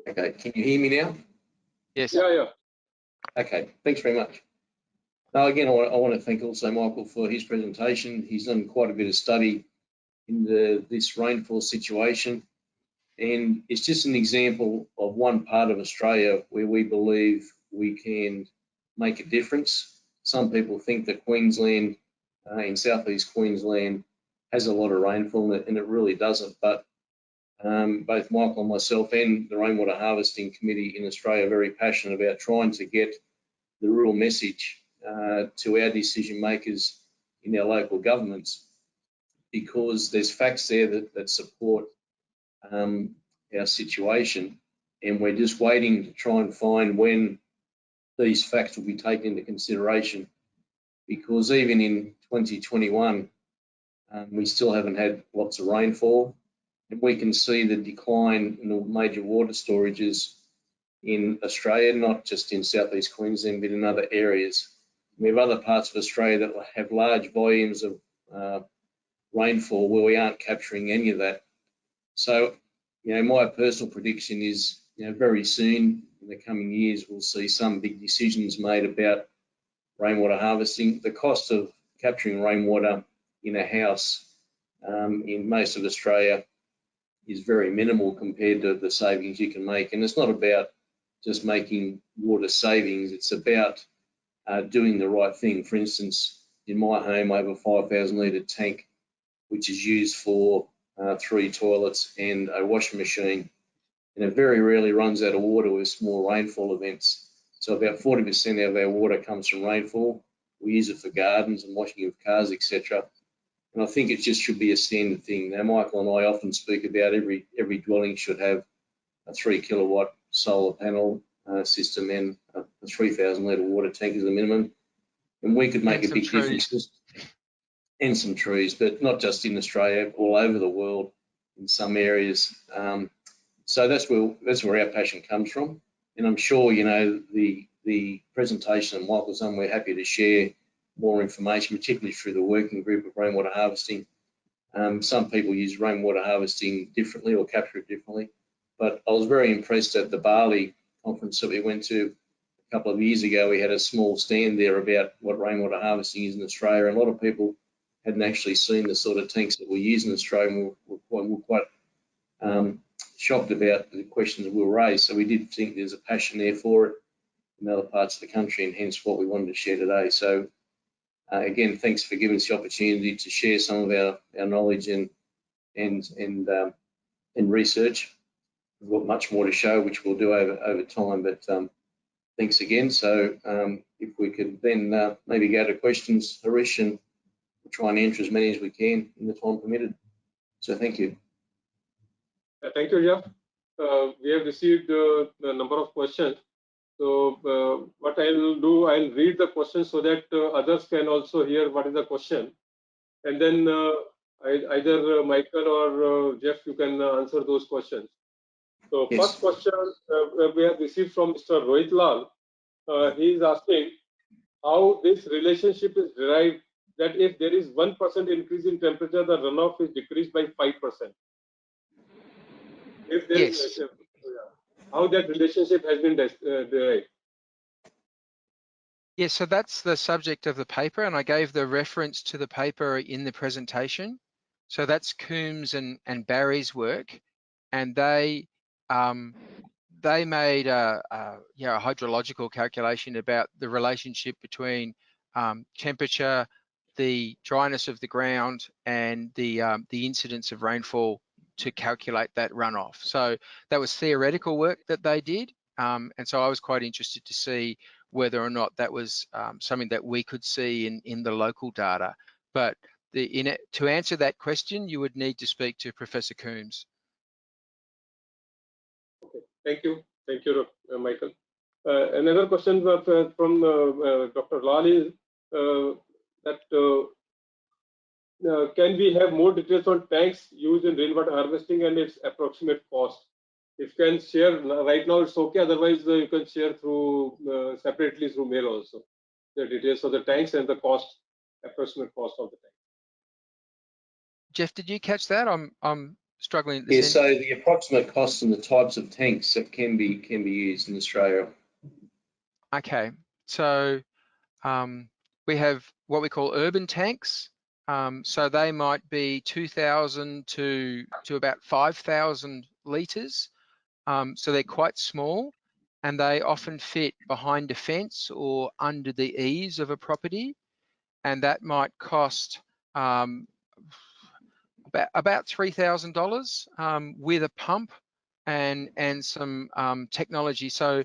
Okay, can you hear me now? Yes. Yeah. Okay, thanks very much. Now, again, I want to thank also Michael for his presentation. He's done quite a bit of study in this rainfall situation, and it's just an example of one part of Australia where we believe we can make a difference. Some people think that Queensland, in southeast Queensland, has a lot of rainfall, and it really doesn't. But both Michael and myself and the Rainwater Harvesting Committee in Australia are very passionate about trying to get the real message to our decision makers in our local governments, because there's facts there that support our situation, and we're just waiting to try and find when these facts will be taken into consideration, because even in 2021 we still haven't had lots of rainfall, and we can see the decline in the major water storages in Australia, not just in southeast Queensland but in other areas. We have other parts of Australia that have large volumes of rainfall where we aren't capturing any of that. So, my personal prediction is, very soon in the coming years, we'll see some big decisions made about rainwater harvesting. The cost of capturing rainwater in a house in most of Australia is very minimal compared to the savings you can make. And it's not about just making water savings, it's about doing the right thing. For instance, in my home, I have a 5,000 litre tank, which is used for 3 toilets and a washing machine. And it very rarely runs out of water with small rainfall events. So about 40% of our water comes from rainfall. We use it for gardens and washing of cars, etc. And I think it just should be a standard thing. Now, Michael and I often speak about every dwelling should have a 3 kilowatt solar panel system and a 3,000 litre water tank as a minimum. And we could make a big difference. And some trees, but not just in Australia, all over the world in some areas. So that's where our passion comes from. And I'm sure, you know, the presentation that Michael's done, we're happy to share more information, particularly through the working group of rainwater harvesting. Some people use rainwater harvesting differently or capture it differently. But I was very impressed at the Bali conference that we went to a couple of years ago. We had a small stand there about what rainwater harvesting is in Australia. And a lot of people hadn't actually seen the sort of tanks that we use in Australia, and we're quite shocked about the questions that were raised. So we did think there's a passion there for it in other parts of the country, and hence what we wanted to share today. So again, thanks for giving us the opportunity to share some of our knowledge and research. We've got much more to show, which we'll do over time, but thanks again. So if we could then maybe go to questions, Harish, and we'll try and answer as many as we can in the time permitted. So thank you. Thank you, Geoff. We have received a number of questions. So what I'll do, I'll read the questions so that others can also hear what is the question. And then either Michael or Geoff, you can answer those questions. So Yes. First question we have received from Mr. Rohit Lal. He is asking how this relationship is derived, that if there is 1% increase in temperature, the runoff is decreased by 5%. If there is, how that relationship has been derived. Yeah, so that's the subject of the paper, and I gave the reference to the paper in the presentation. So that's Coombs and Barry's work, and they made a hydrological calculation about the relationship between temperature, the dryness of the ground, and the incidence of rainfall to calculate that runoff. So that was theoretical work that they did, and so I was quite interested to see whether or not that was something that we could see in the local data. But to answer that question, you would need to speak to Professor Coombs. Okay, thank you, Michael. Another question from Dr. Lal is that can we have more details on tanks used in rainwater harvesting and its approximate cost? If you can share right now, it's okay. Otherwise, you can share through separately through mail also the details of the tanks and the cost, approximate cost of the tank. Geoff, did you catch that? I'm struggling at this end. So the approximate costs and the types of tanks that can be used in Australia. Okay, so we have what we call urban tanks. So they might be 2,000 to about 5,000 litres. So they're quite small, and they often fit behind a fence or under the eaves of a property, and that might cost about $3,000 with a pump and some technology. So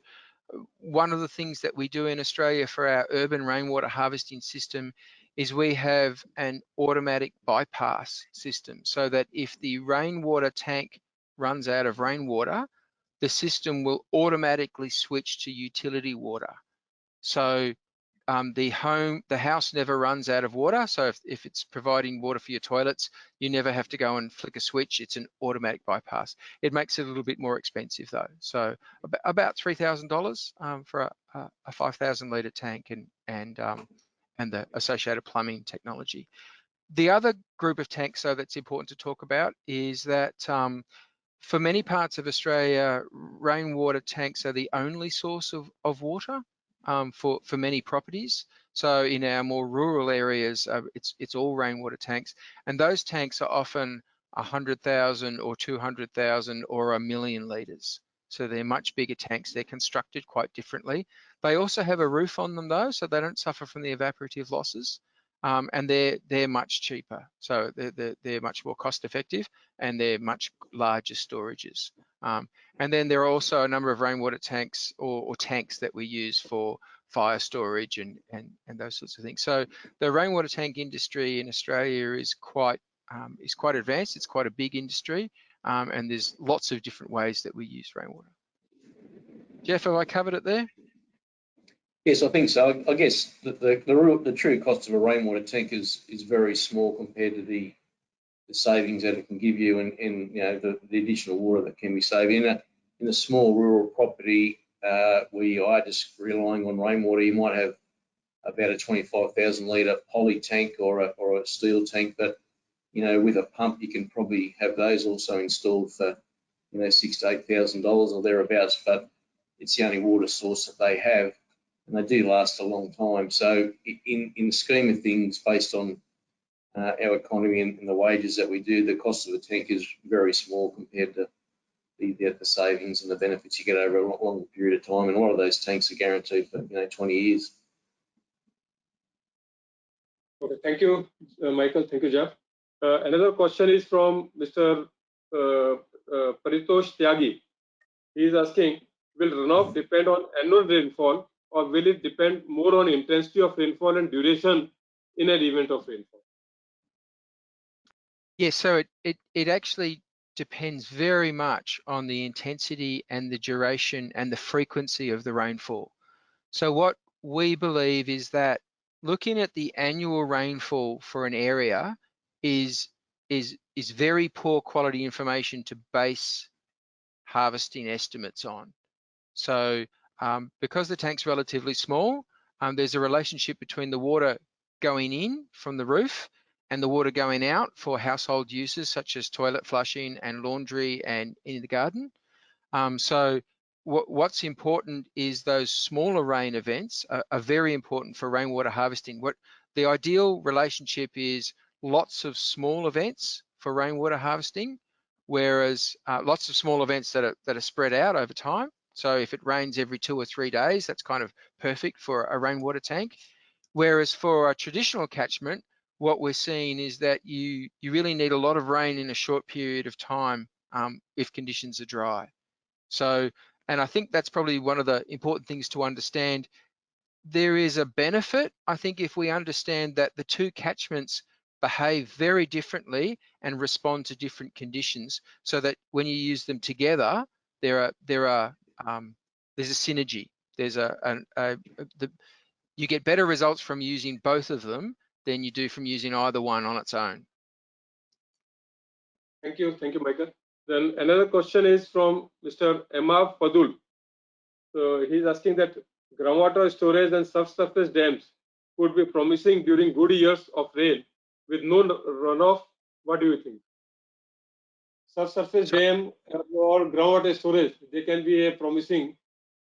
one of the things that we do in Australia for our urban rainwater harvesting system is we have an automatic bypass system, so that if the rainwater tank runs out of rainwater, the system will automatically switch to utility water. So the house never runs out of water. So if it's providing water for your toilets, you never have to go and flick a switch. It's an automatic bypass. It makes it a little bit more expensive though. So about $3,000 for a 5,000 litre tank and the associated plumbing technology. The other group of tanks though that's important to talk about is that for many parts of Australia, rainwater tanks are the only source of water. For many properties. So in our more rural areas, it's all rainwater tanks, and those tanks are often 100,000 or 200,000 or 1 million litres. So they're much bigger tanks. They're constructed quite differently. They also have a roof on them though, so they don't suffer from the evaporative losses. and they're much cheaper. So they're much more cost effective, and they're much larger storages. And then there are also a number of rainwater tanks or tanks that we use for fire storage and those sorts of things. So the rainwater tank industry in Australia is quite advanced. It's quite a big industry, and there's lots of different ways that we use rainwater. Geoff, have I covered it there? Yes, I think so. I guess the true cost of a rainwater tank is very small compared to the savings that it can give you, and you know the additional water that can be saved in a small rural property where you are just relying on rainwater. You might have about a 25,000 litre poly tank or a steel tank, but you know with a pump you can probably have those also installed for $6,000 to $8,000 or thereabouts. But it's the only water source that they have, and they do last a long time. So in the scheme of things, based on our economy and the wages that we do, the cost of a tank is very small compared to the savings and the benefits you get over a longer period of time. And a lot of those tanks are guaranteed for 20 years. Okay, thank you, Michael. Thank you, Geoff. Another question is from Mr. Paritosh Tyagi. He is asking, will runoff depend on annual rainfall, or will it depend more on intensity of rainfall and duration in an event of rainfall? Yes, so it actually depends very much on the intensity and the duration and the frequency of the rainfall. So what we believe is that looking at the annual rainfall for an area is very poor quality information to base harvesting estimates on. So because the tank's relatively small, there's a relationship between the water going in from the roof and the water going out for household uses such as toilet flushing and laundry and in the garden. So what's important is those smaller rain events are very important for rainwater harvesting. What the ideal relationship is, lots of small events for rainwater harvesting, whereas lots of small events that are spread out over time. So if it rains every 2 or 3 days, that's kind of perfect for a rainwater tank. Whereas for a traditional catchment, what we're seeing is that you really need a lot of rain in a short period of time if conditions are dry. So, and I think that's probably one of the important things to understand. There is a benefit, I think, if we understand that the two catchments behave very differently and respond to different conditions, so that when you use them together, there's a synergy. You get better results from using both of them than you do from using either one on its own. Thank you, Michael. Then another question is from Mr. Emma Padul. So he's asking that groundwater storage and subsurface dams could be promising during good years of rain with no runoff. What do you think? Subsurface dam or groundwater storage, they can be promising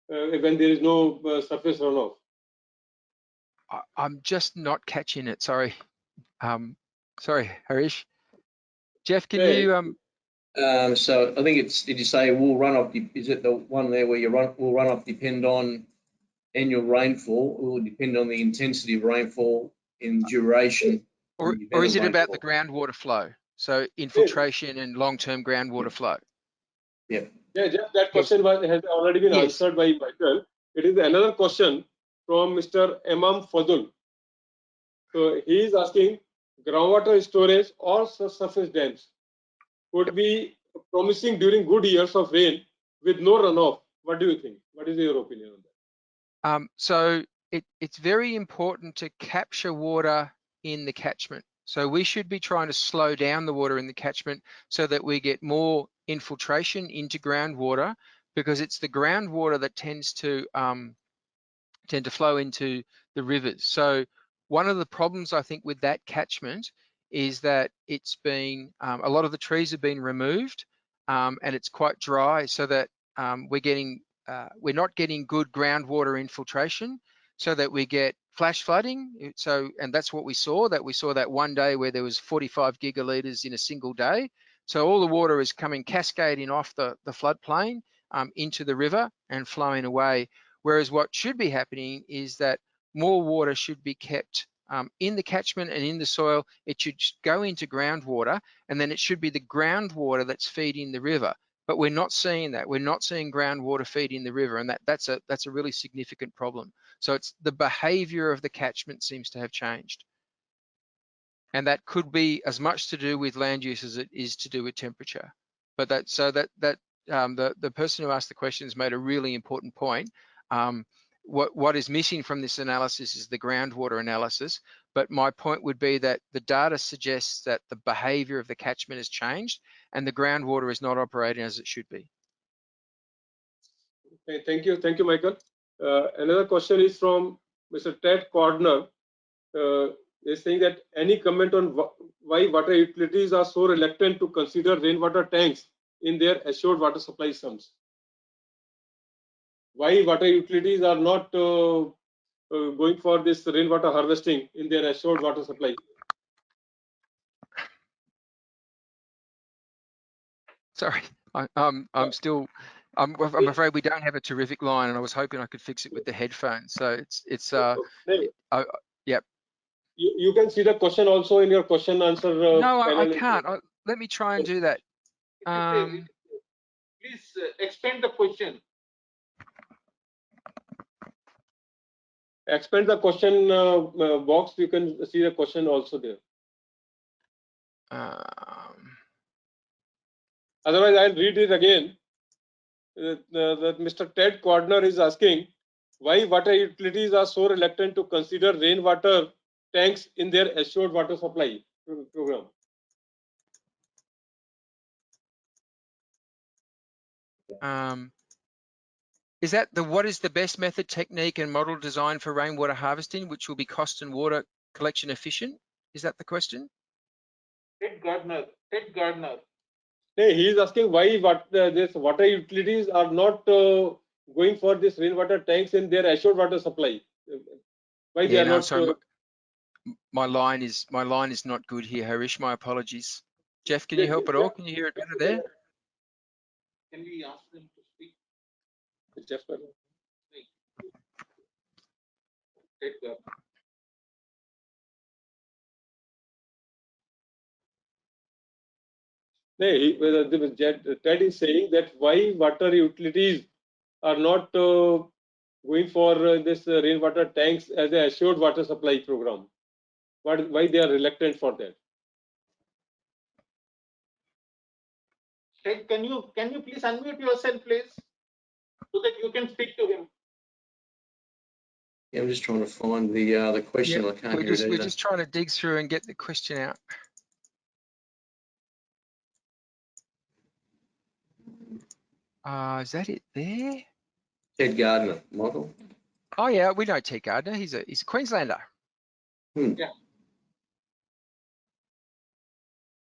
when there is no surface runoff. I'm just not catching it. Sorry. Sorry, Harish. Geoff, can you? So I think it's, did you say will runoff, is it the one there where will runoff depend on annual rainfall, or will it depend on the intensity of rainfall in duration? Or is it about the groundwater flow? So infiltration and long-term groundwater flow? Yeah. Yeah, Geoff, that question has already been answered by Michael. It is another question from Mr. Imam Fadul. So he is asking, groundwater storage or surface dams could be promising during good years of rain with no runoff. What do you think? What is your opinion on that? So it's very important to capture water in the catchment. So we should be trying to slow down the water in the catchment so that we get more infiltration into groundwater, because it's the groundwater that tends to flow into the rivers. So one of the problems I think with that catchment is that it's been, a lot of the trees have been removed and it's quite dry, so that we're not getting good groundwater infiltration, so that we get flash flooding. So, and that's what we saw that one day where there was 45 gigalitres in a single day. So all the water is coming cascading off the floodplain into the river and flowing away. Whereas what should be happening is that more water should be kept in the catchment and in the soil, it should go into groundwater, and then it should be the groundwater that's feeding the river. But we're not seeing that. We're not seeing groundwater feeding the river, and that's a really significant problem. So it's the behaviour of the catchment seems to have changed, and that could be as much to do with land use as it is to do with temperature. But the person who asked the questions made a really important point. What is missing from this analysis is the groundwater analysis. But my point would be that the data suggests that the behaviour of the catchment has changed and the groundwater is not operating as it should be. Okay, thank you, Michael. Another question is from Mr. Ted Cordner. They're saying that any comment on why water utilities are so reluctant to consider rainwater tanks in their assured water supply sums? Why water utilities are not going for this rainwater harvesting in their assured water supply? Sorry, I'm afraid we don't have a terrific line, and I was hoping I could fix it with the headphones. So yep. You can see the question also in your question answer. No, I can't. Let me try and do that. Please expand the question. Expand the question box. You can see the question also there. Otherwise, I'll read it again. Mr. Ted Cordner is asking why water utilities are so reluctant to consider rainwater tanks in their assured water supply program. Is that what is the best method, technique, and model design for rainwater harvesting, which will be cost and water collection efficient? Is that the question? Ted Gardner. Hey, he is asking why this water utilities are not going for this rainwater tanks in their assured water supply. Why they are not? Sorry, my line is not good here, Harish. My apologies. Geoff, can you help at all? Can you hear it better there? Can we ask them to speak? Geoff, Ted Gardner. Ted is saying that why water utilities are not going for this rainwater tanks as an assured water supply program. Why they are reluctant for that? Ted, can you please unmute yourself, please, so that you can speak to him? Yeah, I'm just trying to find the question. Yeah, I can't hear it either. We're just trying to dig through and get the question out. Is that it there? Ted Gardner, Michael. Oh yeah, we know Ted Gardner. He's a Queenslander. Yeah.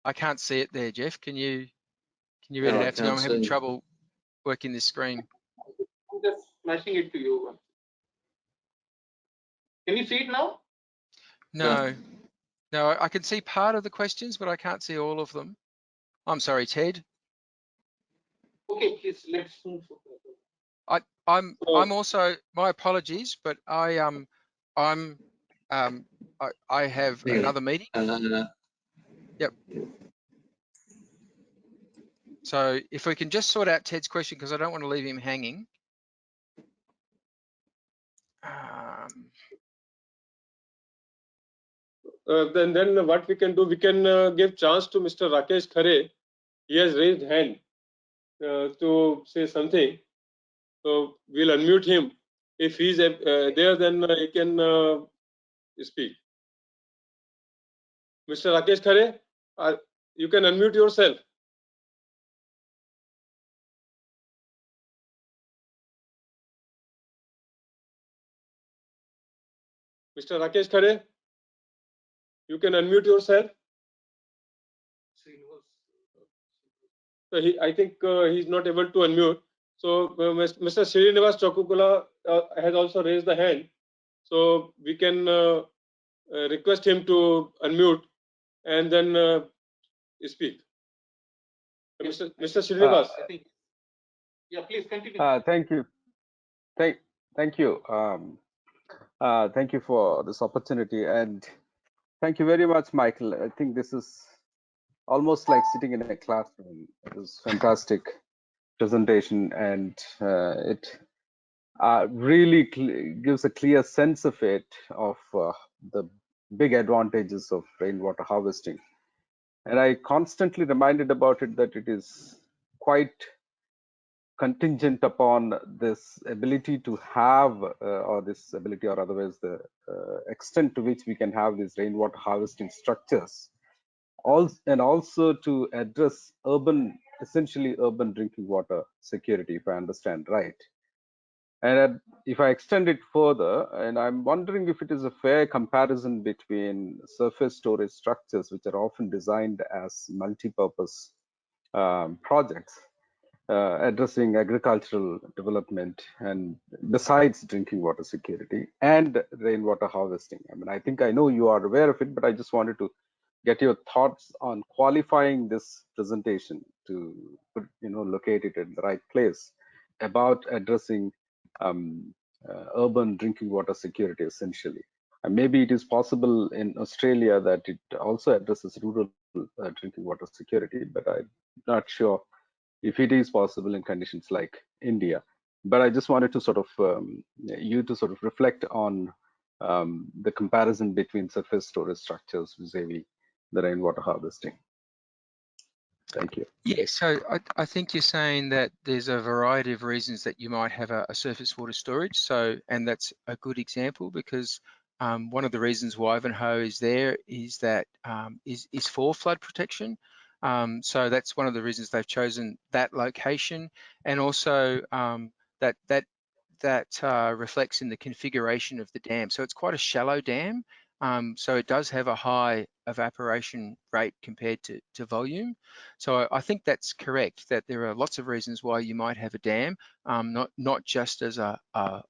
I can't see it there, Geoff. Can you read it out to me? I'm having trouble working this screen. I'm just flashing it to you. Can you see it now? No, I can see part of the questions, but I can't see all of them. I'm sorry, Ted. Okay, please let's move. I'm also, my apologies, but I have another meeting. Yep. So if we can just sort out Ted's question, because I don't want to leave him hanging. Then what we can do, we can give chance to Mr. Rakesh Khare. He has raised hand to say something. So we'll unmute him. If he's there, then he can speak. Mr. Rakesh Khare, you can unmute yourself. Mr. Rakesh Khare, you can unmute yourself. So I think he's not able to unmute. So Mr. Srinivas Chakukula has also raised the hand. So we can request him to unmute and then speak. Mr. Srinivas. Yeah, please continue. Thank you. Thank you. Thank you for this opportunity, and thank you very much, Michael. I think this is almost like sitting in a classroom. It was fantastic presentation, and it really gives a clear sense of it, of the big advantages of rainwater harvesting. And I constantly reminded about it that it is quite contingent upon this ability to have, or this ability, or otherwise the extent to which we can have these rainwater harvesting structures, and also to address essentially urban drinking water security, if I understand right. And if I extend it further, and I'm wondering if it is a fair comparison between surface storage structures, which are often designed as multi-purpose projects, addressing agricultural development and besides drinking water security and rainwater harvesting. I mean, I think I know you are aware of it, but I just wanted to get your thoughts on qualifying this presentation to locate it in the right place about addressing urban drinking water security essentially. And maybe it is possible in Australia that it also addresses rural drinking water security, but I'm not sure if it is possible in conditions like India. But I just wanted to sort of you to sort of reflect on the comparison between surface storage structures vis-a-vis the rainwater harvesting. Thank you. Yeah, so I think you're saying that there's a variety of reasons that you might have a surface water storage. So, and that's a good example because one of the reasons why Ivanhoe is there is that is for flood protection. So that's one of the reasons they've chosen that location, and also that reflects in the configuration of the dam. So it's quite a shallow dam. So it does have a high evaporation rate compared to volume. So I think that's correct, that there are lots of reasons why you might have a dam, not just as a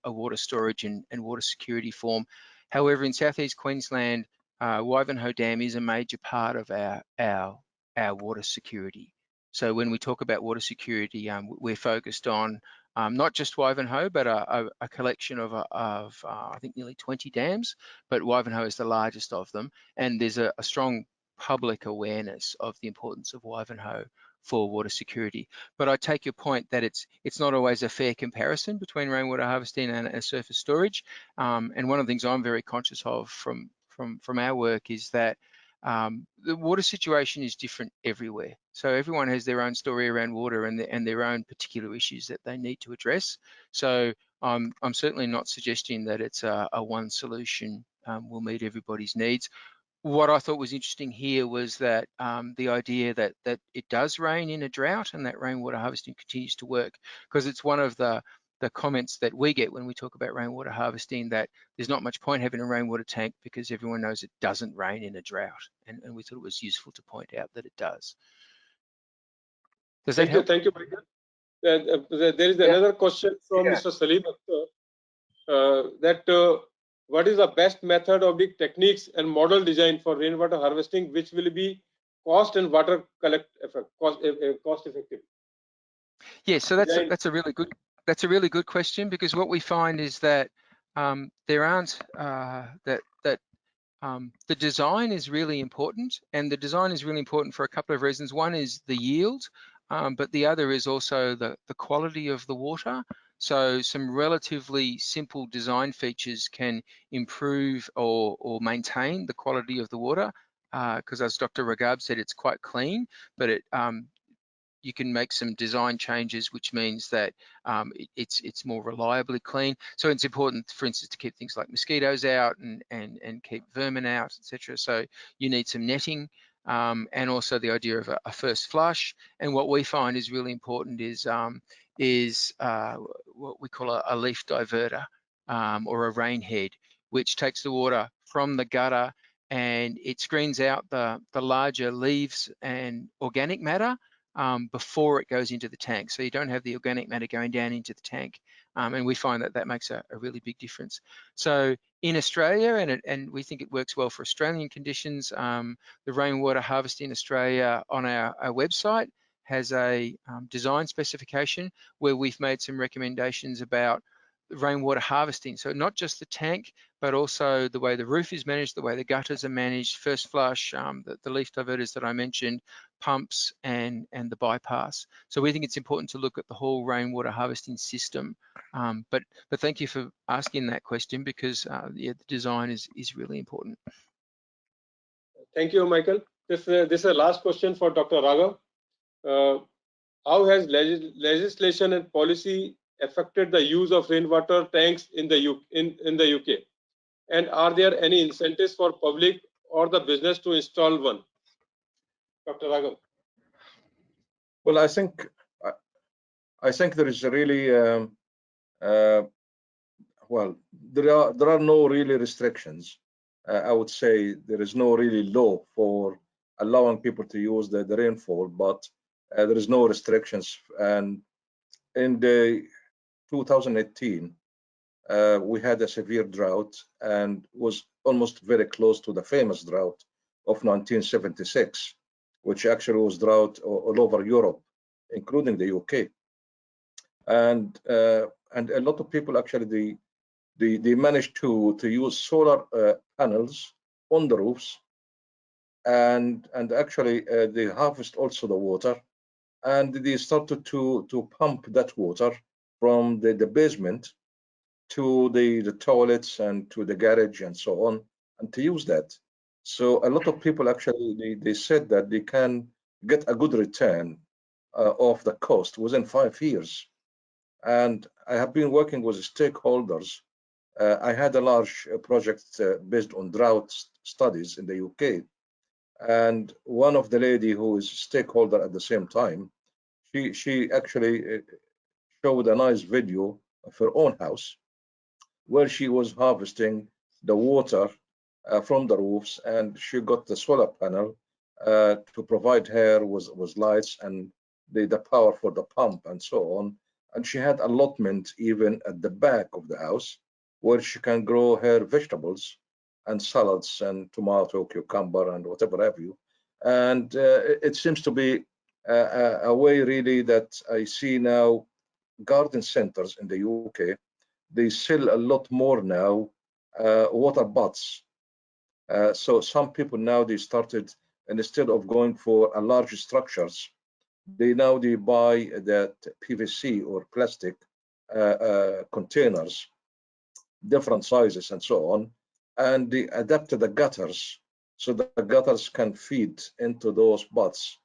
water storage and water security form. However, in southeast Queensland, Ivanhoe Dam is a major part of our water security. So when we talk about water security, we're focused on not just Ivanhoe, but a collection of I think nearly 20 dams, but Ivanhoe is the largest of them. And there's a strong public awareness of the importance of Ivanhoe for water security. But I take your point that it's not always a fair comparison between rainwater harvesting and surface storage. And one of the things I'm very conscious of from our work is that the water situation is different everywhere. So everyone has their own story around water and their own particular issues that they need to address. So I'm certainly not suggesting that it's a one solution will meet everybody's needs. What I thought was interesting here was that the idea that it does rain in a drought and that rainwater harvesting continues to work, because it's one of the comments that we get when we talk about rainwater harvesting, that there's not much point having a rainwater tank because everyone knows it doesn't rain in a drought. And we thought it was useful to point out that it does. Does that help? Thank you, Michael. There is another question from Mr. Salim that what is the best method of the techniques and model design for rainwater harvesting, which will be cost and water cost effective? Yeah, so that's a really good question, because what we find is that there aren't the design is really important, and the design is really important for a couple of reasons. One is the yield, but the other is also the quality of the water. So some relatively simple design features can improve or maintain the quality of the water, because as Dr. Ragab said, it's quite clean, but you can make some design changes, which means that it's more reliably clean. So it's important, for instance, to keep things like mosquitoes out and keep vermin out, etc. So you need some netting, and also the idea of a first flush. And what we find is really important is what we call a leaf diverter, or a rain head, which takes the water from the gutter and it screens out the larger leaves and organic matter before it goes into the tank. So you don't have the organic matter going down into the tank. And we find that makes a really big difference. So in Australia, and we think it works well for Australian conditions, the rainwater harvesting Australia on our website has a design specification where we've made some recommendations about rainwater harvesting. So not just the tank, but also the way the roof is managed, the way the gutters are managed, first flush, the leaf diverters that I mentioned, pumps, and the bypass. So we think it's important to look at the whole rainwater harvesting system. But thank you for asking that question, because yeah, the design is really important. Thank you, Michael. This is the last question for Dr. Ragab. How has legislation and policy affected the use of rainwater tanks in the UK? And are there any incentives for public or the business to install one? Dr. Ragab. Well, I think there is really well, there are no really restrictions. I would say there is no really law for allowing people to use the rainfall, but there is no restrictions. And in the 2018, we had a severe drought, and was almost very close to the famous drought of 1976, which actually was drought all over Europe, including the UK. And a lot of people actually they managed to use solar panels on the roofs, and actually they harvest also the water, and they started to pump that water from the basement to the toilets and to the garage and so on, and to use that. So a lot of people actually they said that they can get a good return of the cost within 5 years. And I have been working with stakeholders. I had a large project based on drought studies in the UK, and one of the lady who is a stakeholder at the same time, she actually showed a nice video of her own house where she was harvesting the water from the roofs, and she got the solar panel to provide her with lights and the power for the pump and so on. And she had allotment even at the back of the house where she can grow her vegetables and salads and tomato, cucumber, and whatever have you. And it seems to be a way really that I see now garden centers in the UK. They sell a lot more now water buds. So some people now they started, and instead of going for a large structures, they buy that PVC or plastic containers, different sizes and so on, and they adapt the gutters so the gutters can feed into those buds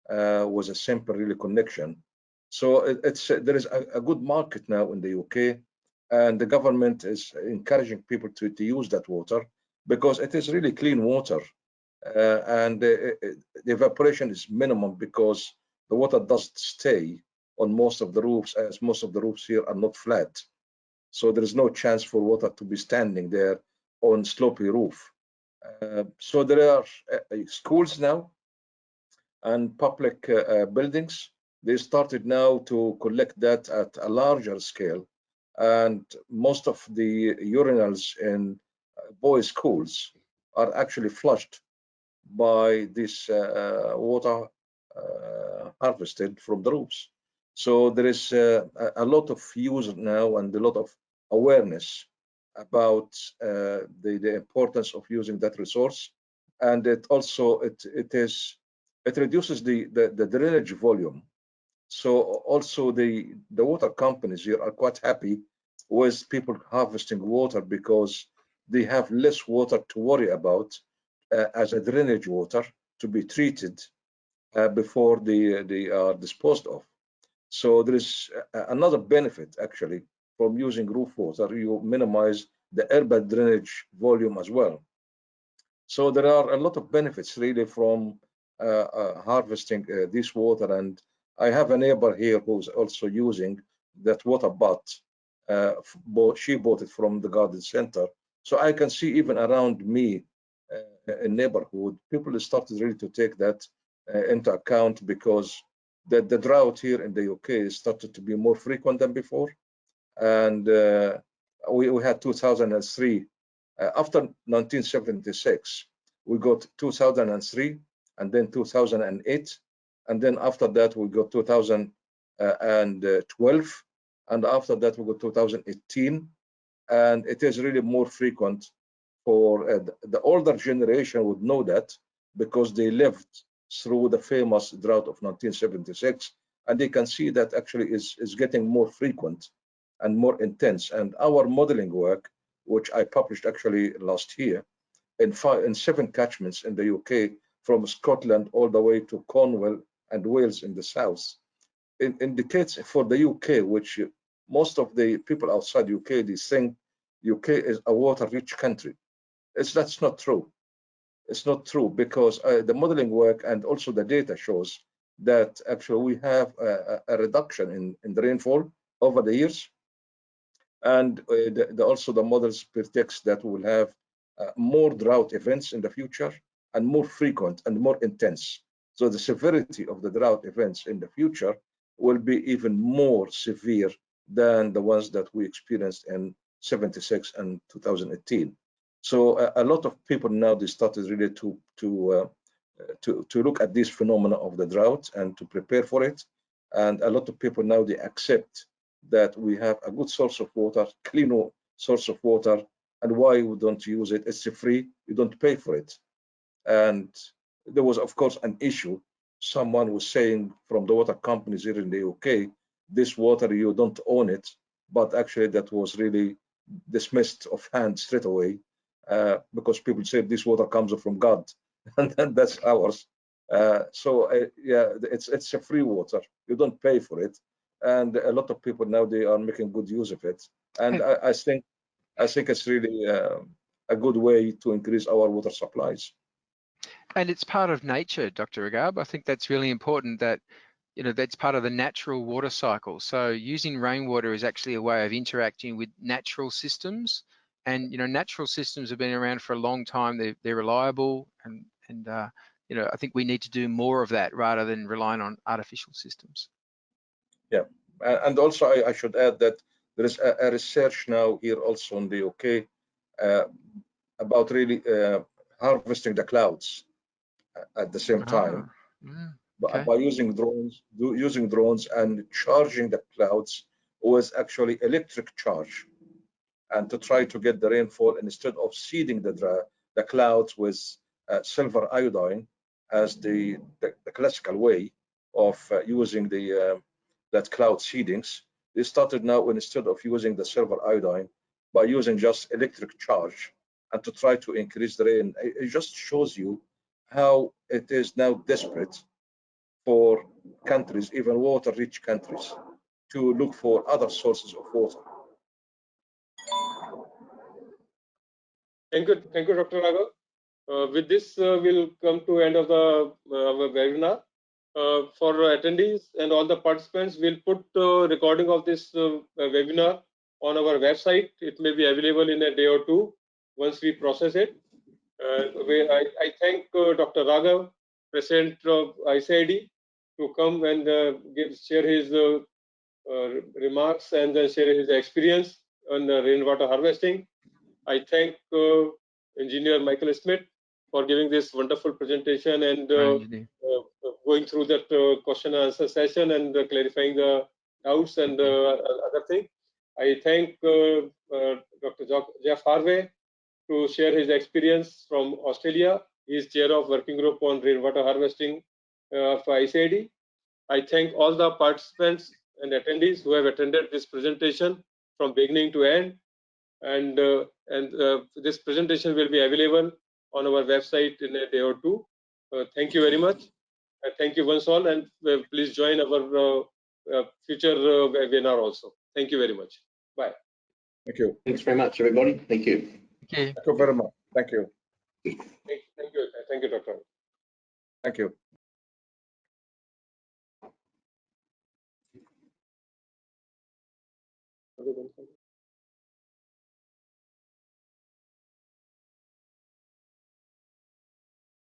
with a simple really connection. So there is a good market now in the UK, and the government is encouraging people to use that water because it is really clean water, and the evaporation is minimum because the water doesn't stay on most of the roofs, as most of the roofs here are not flat. So there is no chance for water to be standing there on slopy roof. So there are schools now and public buildings. They started now to collect that at a larger scale, and most of the urinals in boys' schools are actually flushed by this water harvested from the roofs. So there is a lot of use now and a lot of awareness about the importance of using that resource, and it also it reduces the drainage volume. So also the water companies here are quite happy with people harvesting water because they have less water to worry about as a drainage water to be treated before they are disposed of. So there is another benefit actually from using roof water. You minimize the urban drainage volume as well. So there are a lot of benefits really from harvesting this water. And I have a neighbor here who's also using that water butt. She bought it from the garden center. So I can see even around me in neighborhood, people started really to take that into account because the drought here in the UK started to be more frequent than before. And we had 2003. After 1976, we got 2003, and then 2008, and then after that we got 2012, and after that we go 2018, and it is really more frequent for the older generation would know that because they lived through the famous drought of 1976, and they can see that actually is getting more frequent and more intense. And our modeling work, which I published actually last year, in 7 catchments in the UK, from Scotland all the way to Cornwall and Wales in the south, indicates for the UK, which most of the people outside UK, they think UK is a water-rich country. That's not true. It's not true, because the modeling work and also the data shows that actually we have a reduction in the rainfall over the years, and also the models predicts that we'll have more drought events in the future, and more frequent and more intense. So the severity of the drought events in the future will be even more severe than the ones that we experienced in 76 and 2018. So a lot of people now, they started really to look at this phenomena of the drought and to prepare for it. And a lot of people now, they accept that we have a good source of water, clean source of water, and why we don't use it. It's free, you don't pay for it. And there was, of course, an issue. Someone was saying from the water companies here in the UK, this water, you don't own it. But actually that was really dismissed offhand straight away, because people say this water comes from God, and that's ours. Yeah, it's a free water. You don't pay for it. And a lot of people now, they are making good use of it. And I think it's really a good way to increase our water supplies. And it's part of nature, Dr. Ragab. I think that's really important, that that's part of the natural water cycle. So using rainwater is actually a way of interacting with natural systems, and natural systems have been around for a long time. They're reliable, and I think we need to do more of that rather than relying on artificial systems. Yeah, and also I should add that there is a research now here also in the UK about really harvesting the clouds at the same time, Okay. by using drones and charging the clouds with actually electric charge, and to try to get the rainfall instead of seeding the clouds with silver iodine as the classical way of using that cloud seedings. They started now, instead of using the silver iodine, by using just electric charge, and to try to increase the rain. It just shows you how it is now desperate for countries, even water-rich countries, to look for other sources of water. Thank you, Dr. Raghav. With this, we'll come to end of the our webinar. For attendees and all the participants, we'll put recording of this webinar on our website. It may be available in a day or two once we process it. I thank Dr. Raghav, President of ICID, to come and share his remarks and share his experience on rainwater harvesting. I thank Engineer Michael Smit for giving this wonderful presentation and going through that question and answer session and clarifying the doubts and other things. I thank Dr. Geoff Harvey to share his experience from Australia. He is chair of working group on rainwater harvesting of ICID. I thank all the participants and attendees who have attended this presentation from beginning to end. And this presentation will be available on our website in a day or two. Thank you very much. Thank you once all, and please join our future webinar also. Thank you very much. Bye. Thank you. Thanks very much, everybody. Thank you. Okay. Thank you very much. Thank you. Thank you, Dr. Thank you.